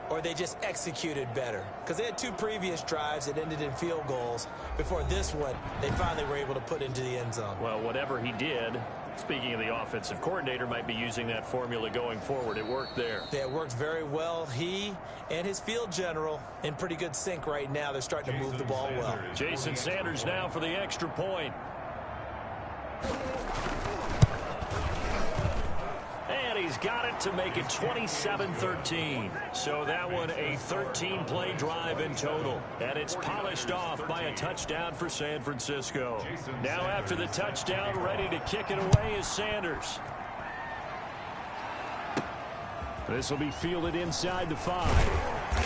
or they just executed better. Because they had 2 previous drives that ended in field goals. Before this one, they finally were able to put into the end zone. Well, whatever he did, speaking of the offensive coordinator, might be using that formula going forward. It worked there. Yeah, it worked very well. He and his field general in pretty good sync right now. They're starting to move the ball well. Jason Sanders now for the extra point. And he's got it to make it 27-13. So that one a 13-play drive in total. And it's polished off by a touchdown for San Francisco. Now after the touchdown, ready to kick it away is Sanders. This will be fielded inside the 5.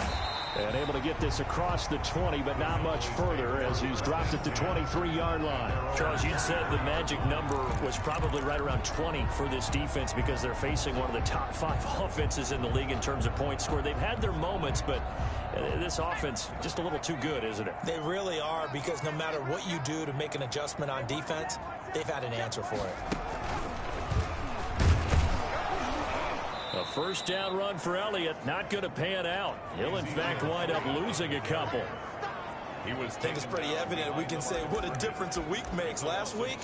And able to get this across the 20, but not much further as he's dropped at the 23-yard line. Charles, you'd said the magic number was probably right around 20 for this defense because they're facing one of the top 5 offenses in the league in terms of points scored. They've had their moments, but this offense just a little too good, isn't it? They really are, because no matter what you do to make an adjustment on defense, they've had an answer for it. A 1st down run for Elliott, not going to pan out. He'll, in fact, wind up losing a couple. I think it's pretty evident. We can say what a difference a week makes. Last week,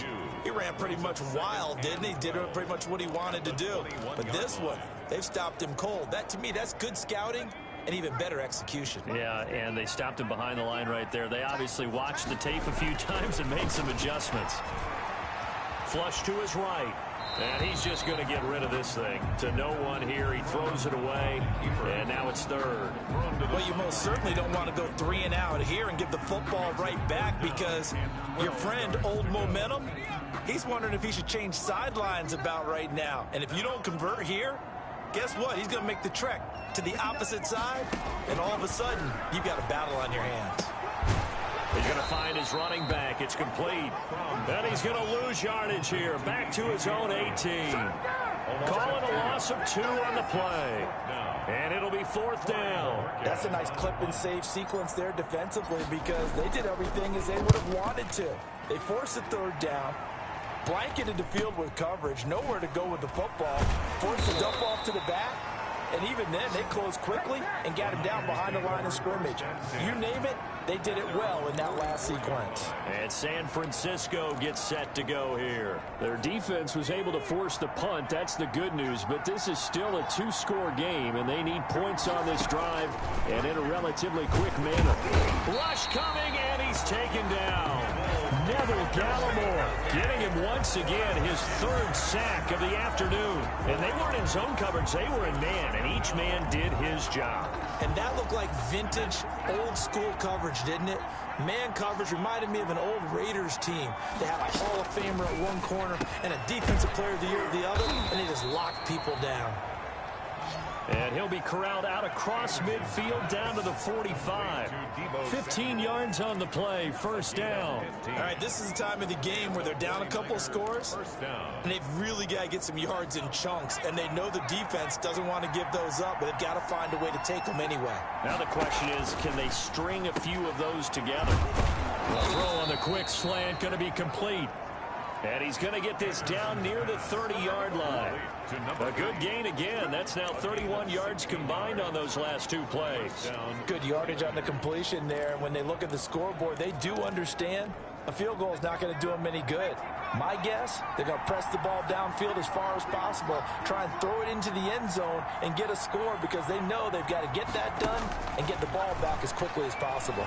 he ran pretty much wild, didn't he? Did pretty much what he wanted to do. But this one, they've stopped him cold. That, to me, that's good scouting and even better execution. Yeah, and they stopped him behind the line right there. They obviously watched the tape a few times and made some adjustments. Flush to his right. And he's just going to get rid of this thing. To no one here. He throws it away. And now it's 3rd. Well, you most certainly don't want to go 3 and out here and give the football right back, because your friend, Old Momentum, he's wondering if he should change sidelines about right now. And if you don't convert here, guess what? He's going to make the trek to the opposite side. And all of a sudden, you've got a battle on your hands. He's going to find his running back. It's complete. Then he's going to lose yardage here. Back to his own 18. Calling a loss of 2 on the play. And it'll be 4th down. That's a nice clip and save sequence there defensively, because they did everything as they would have wanted to. They forced a 3rd down, blanketed the field with coverage, nowhere to go with the football, forced the dump off to the back. And even then, they closed quickly and got him down behind the line of scrimmage. You name it, they did it well in that last sequence. And San Francisco gets set to go here. Their defense was able to force the punt. That's the good news. But this is still a 2-score game, and they need points on this drive and in a relatively quick manner. Rush coming, and he's taken down. Neville Gallimore getting him once again his 3rd sack of the afternoon. And they weren't in zone coverage. They were in man, and each man did his job. And that looked like vintage, old-school coverage, didn't it? Man coverage reminded me of an old Raiders team. They had a Hall of Famer at one corner and a Defensive Player of the Year at the other, and they just locked people down. And he'll be corralled out across midfield down to the 45. 15 yards on the play, first down. All right, this is the time of the game where they're down a couple of scores, and they've really got to get some yards in chunks, and they know the defense doesn't want to give those up, but they've got to find a way to take them anyway. Now the question is, can they string a few of those together? The throw on the quick slant going to be complete. And he's going to get this down near the 30-yard line. A good gain again. That's now 31 yards combined on those last two plays. Good yardage on the completion there. When they look at the scoreboard, they do understand a field goal is not going to do them any good. My guess, they're going to press the ball downfield as far as possible, try and throw it into the end zone and get a score because they know they've got to get that done and get the ball back as quickly as possible.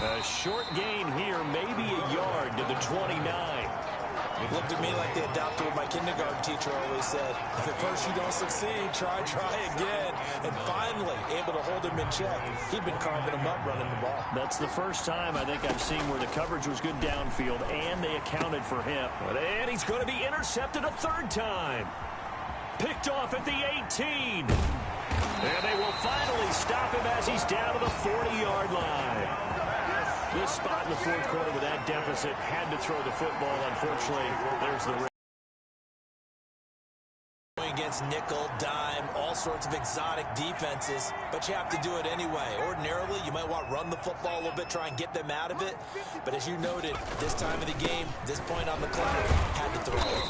A short gain here, maybe a yard to the 29. It looked at me like they adopted what my kindergarten teacher always said. If at first you don't succeed, try again. And finally, able to hold him in check. He'd been carving him up running the ball. That's the first time I think I've seen where the coverage was good downfield, and they accounted for him. And he's going to be intercepted a third time. Picked off at the 18. And they will finally stop him as he's down to the 40-yard line. This spot in the fourth quarter with that deficit had to throw the football. Unfortunately, there's the risk. Against nickel, dime, all sorts of exotic defenses, but you have to do it anyway. Ordinarily, you might want to run the football a little bit, try and get them out of it. But as you noted, this time of the game, this point on the clock, had to throw it.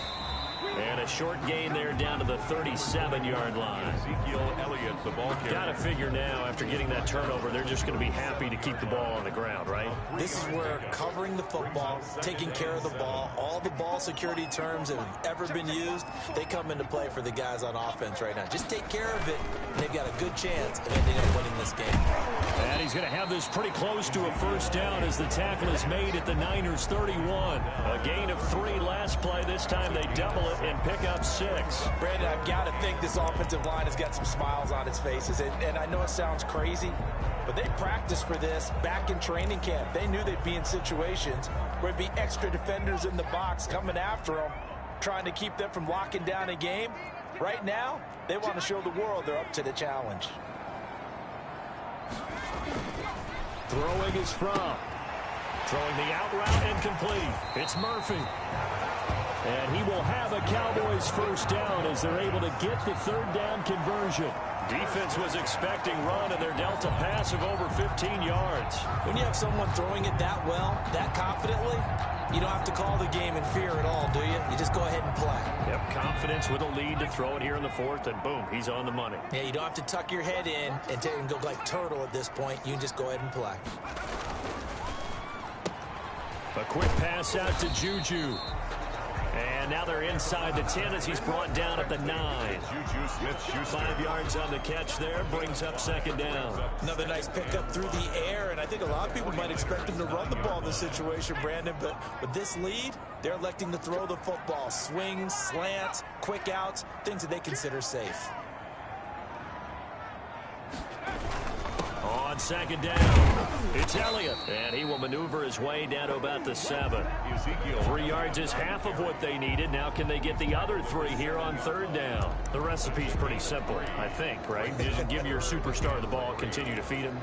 And a short gain there down to the 37-yard line. Ezekiel Elliott, the ball carrier. Got to figure now, after getting that turnover, they're just going to be happy to keep the ball on the ground, right? This is where covering the football, taking care of the ball, all the ball security terms that have ever been used, they come into play for the guys on offense right now. Just take care of it, and they've got a good chance of ending up winning this game. And he's going to have this pretty close to a first down as the tackle is made at the Niners' 31. A gain of 3 last play. This time they double it and pick up 6. Brandon, I've got to think this offensive line has got some smiles on its faces. And I know it sounds crazy, but they practiced for this back in training camp. They knew they'd be in situations where it'd be extra defenders in the box coming after them, trying to keep them from locking down a game. Right now, they want to show the world they're up to the challenge. Throwing is from. Throwing the out route and complete. It's Murphy. And he will have a Cowboys first down as they're able to get the third down conversion. Defense was expecting run, and they're dealt a pass of over 15 yards. When you have someone throwing it that well, that confidently, you don't have to call the game in fear at all, do you? You just go ahead and play. Yep, confidence with a lead to throw it here in the fourth, and boom, he's on the money. Yeah, you don't have to tuck your head in and go like turtle at this point. You can just go ahead and play. A quick pass out to Juju. And now they're inside the 10 as he's brought down at the 9. Juju Smith-Schuster. 5 yards on the catch there, brings up second down. Another nice pickup through the air, and I think a lot of people might expect him to run the ball in this situation, Brandon, but with this lead, they're electing to throw the football. Swings, slants, quick outs, things that they consider safe. On second down, it's Elliott, and he will maneuver his way down to about the 7. Ezekiel. 3 yards is half of what they needed. Now can they get the other 3 here on third down? The recipe's pretty simple, I think, right? Just give your superstar the ball, continue to feed him.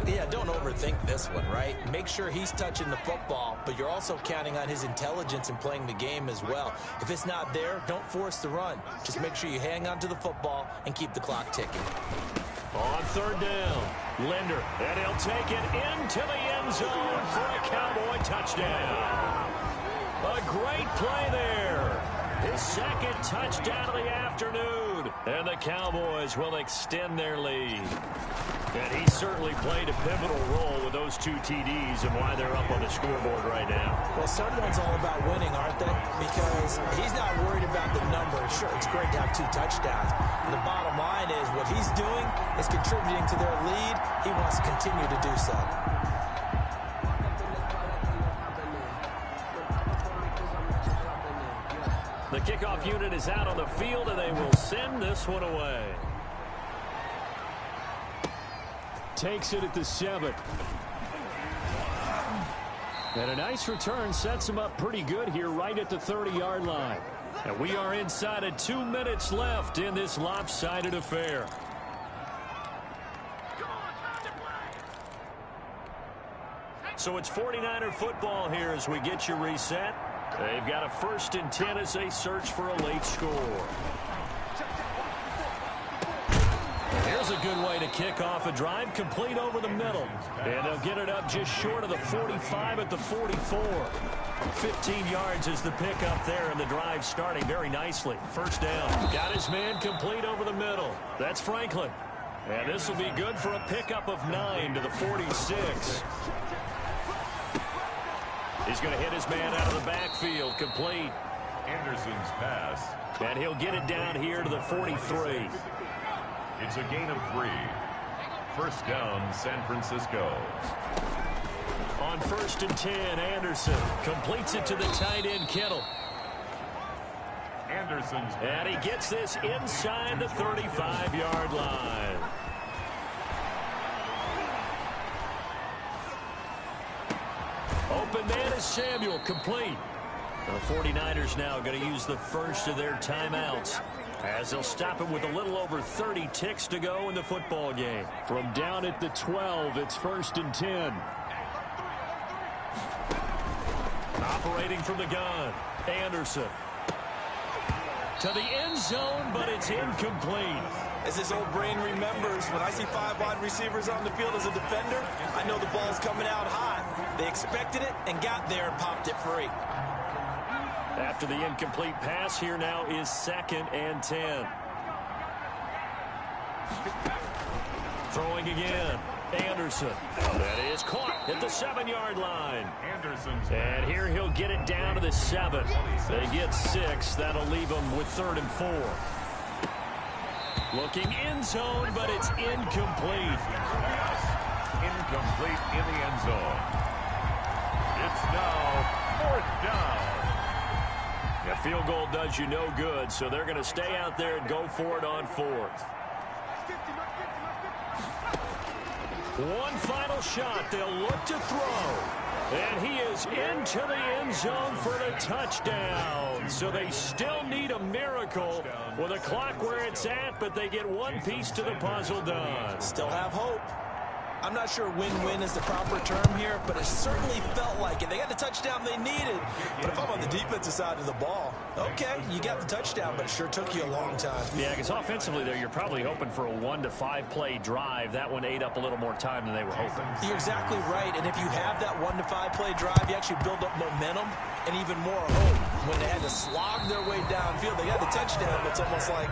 Yeah, don't overthink this one, right? Make sure he's touching the football, but you're also counting on his intelligence in playing the game as well. If it's not there, don't force the run. Just make sure you hang on to the football and keep the clock ticking. On third down, Linder, and he'll take it into the end zone for a Cowboy touchdown. A great play there. His second touchdown of the afternoon. And the Cowboys will extend their lead. And he certainly played a pivotal role with those 2 TDs and why they're up on the scoreboard right now. Well, someone's all about winning, aren't they? Because he's not worried about the number. Sure, it's great to have 2 touchdowns. And the bottom line is what he's doing is contributing to their lead. He wants to continue to do so. The kickoff unit is out on the field, and they will send this one away. Takes it at the 7. And a nice return sets him up pretty good here right at the 30-yard line. And we are inside of 2 minutes left in this lopsided affair. So it's 49er football here as we get you reset. They've got a 1st and 10 as they search for a late score. Here's a good way to kick off a drive, complete over the middle. And they'll get it up just short of the 45 at the 44. 15 yards is the pickup there, and the drive starting very nicely. 1st down. Got his man complete over the middle. That's Franklin. And this will be good for a pickup of 9 to the 46. He's going to hit his man out of the backfield, complete. Anderson's pass. And he'll get it down here to the 43. It's a gain of 3. 1st down, San Francisco. On 1st and 10, Anderson completes it to the tight end, Kittle. Anderson's pass. And he gets this inside the 35-yard line. Open man is Samuel, complete. The 49ers now going to use the first of their timeouts, as they'll stop him with a little over 30 ticks to go in the football game. From down at the 12, it's 1st and 10. Operating from the gun, Anderson. To the end zone, but it's incomplete. As his old brain remembers, when I see 5 wide receivers on the field as a defender, I know the ball's coming out hot. They expected it and got there and popped it free. After the incomplete pass, here now is 2nd and 10. Throwing again, Anderson. That is caught at the 7-yard line. Anderson's And here he'll get it down to the 7. They get 6. That'll leave them with 3rd and 4. Looking end zone, but it's incomplete. incomplete in the end zone. It's now 4th down. A field goal does you no good, so they're going to stay out there and go for it on 4th. One final shot. They'll look to throw. And he is into the end zone for the touchdown. So they still need a miracle with a clock where it's at, but they get one piece to the puzzle done. Still have hope. I'm not sure win-win is the proper term here, but it certainly felt like it. They got the touchdown they needed. But if I'm on the defensive side of the ball, okay, you got the touchdown, but it sure took you a long time. Yeah, because offensively there, you're probably hoping for a 1 to 5 play drive. That one ate up a little more time than they were hoping. You're exactly right, and if you have that 1 to 5 play drive, you actually build up momentum and even more hope. When they had to slog their way downfield, they got the touchdown, but it's almost like,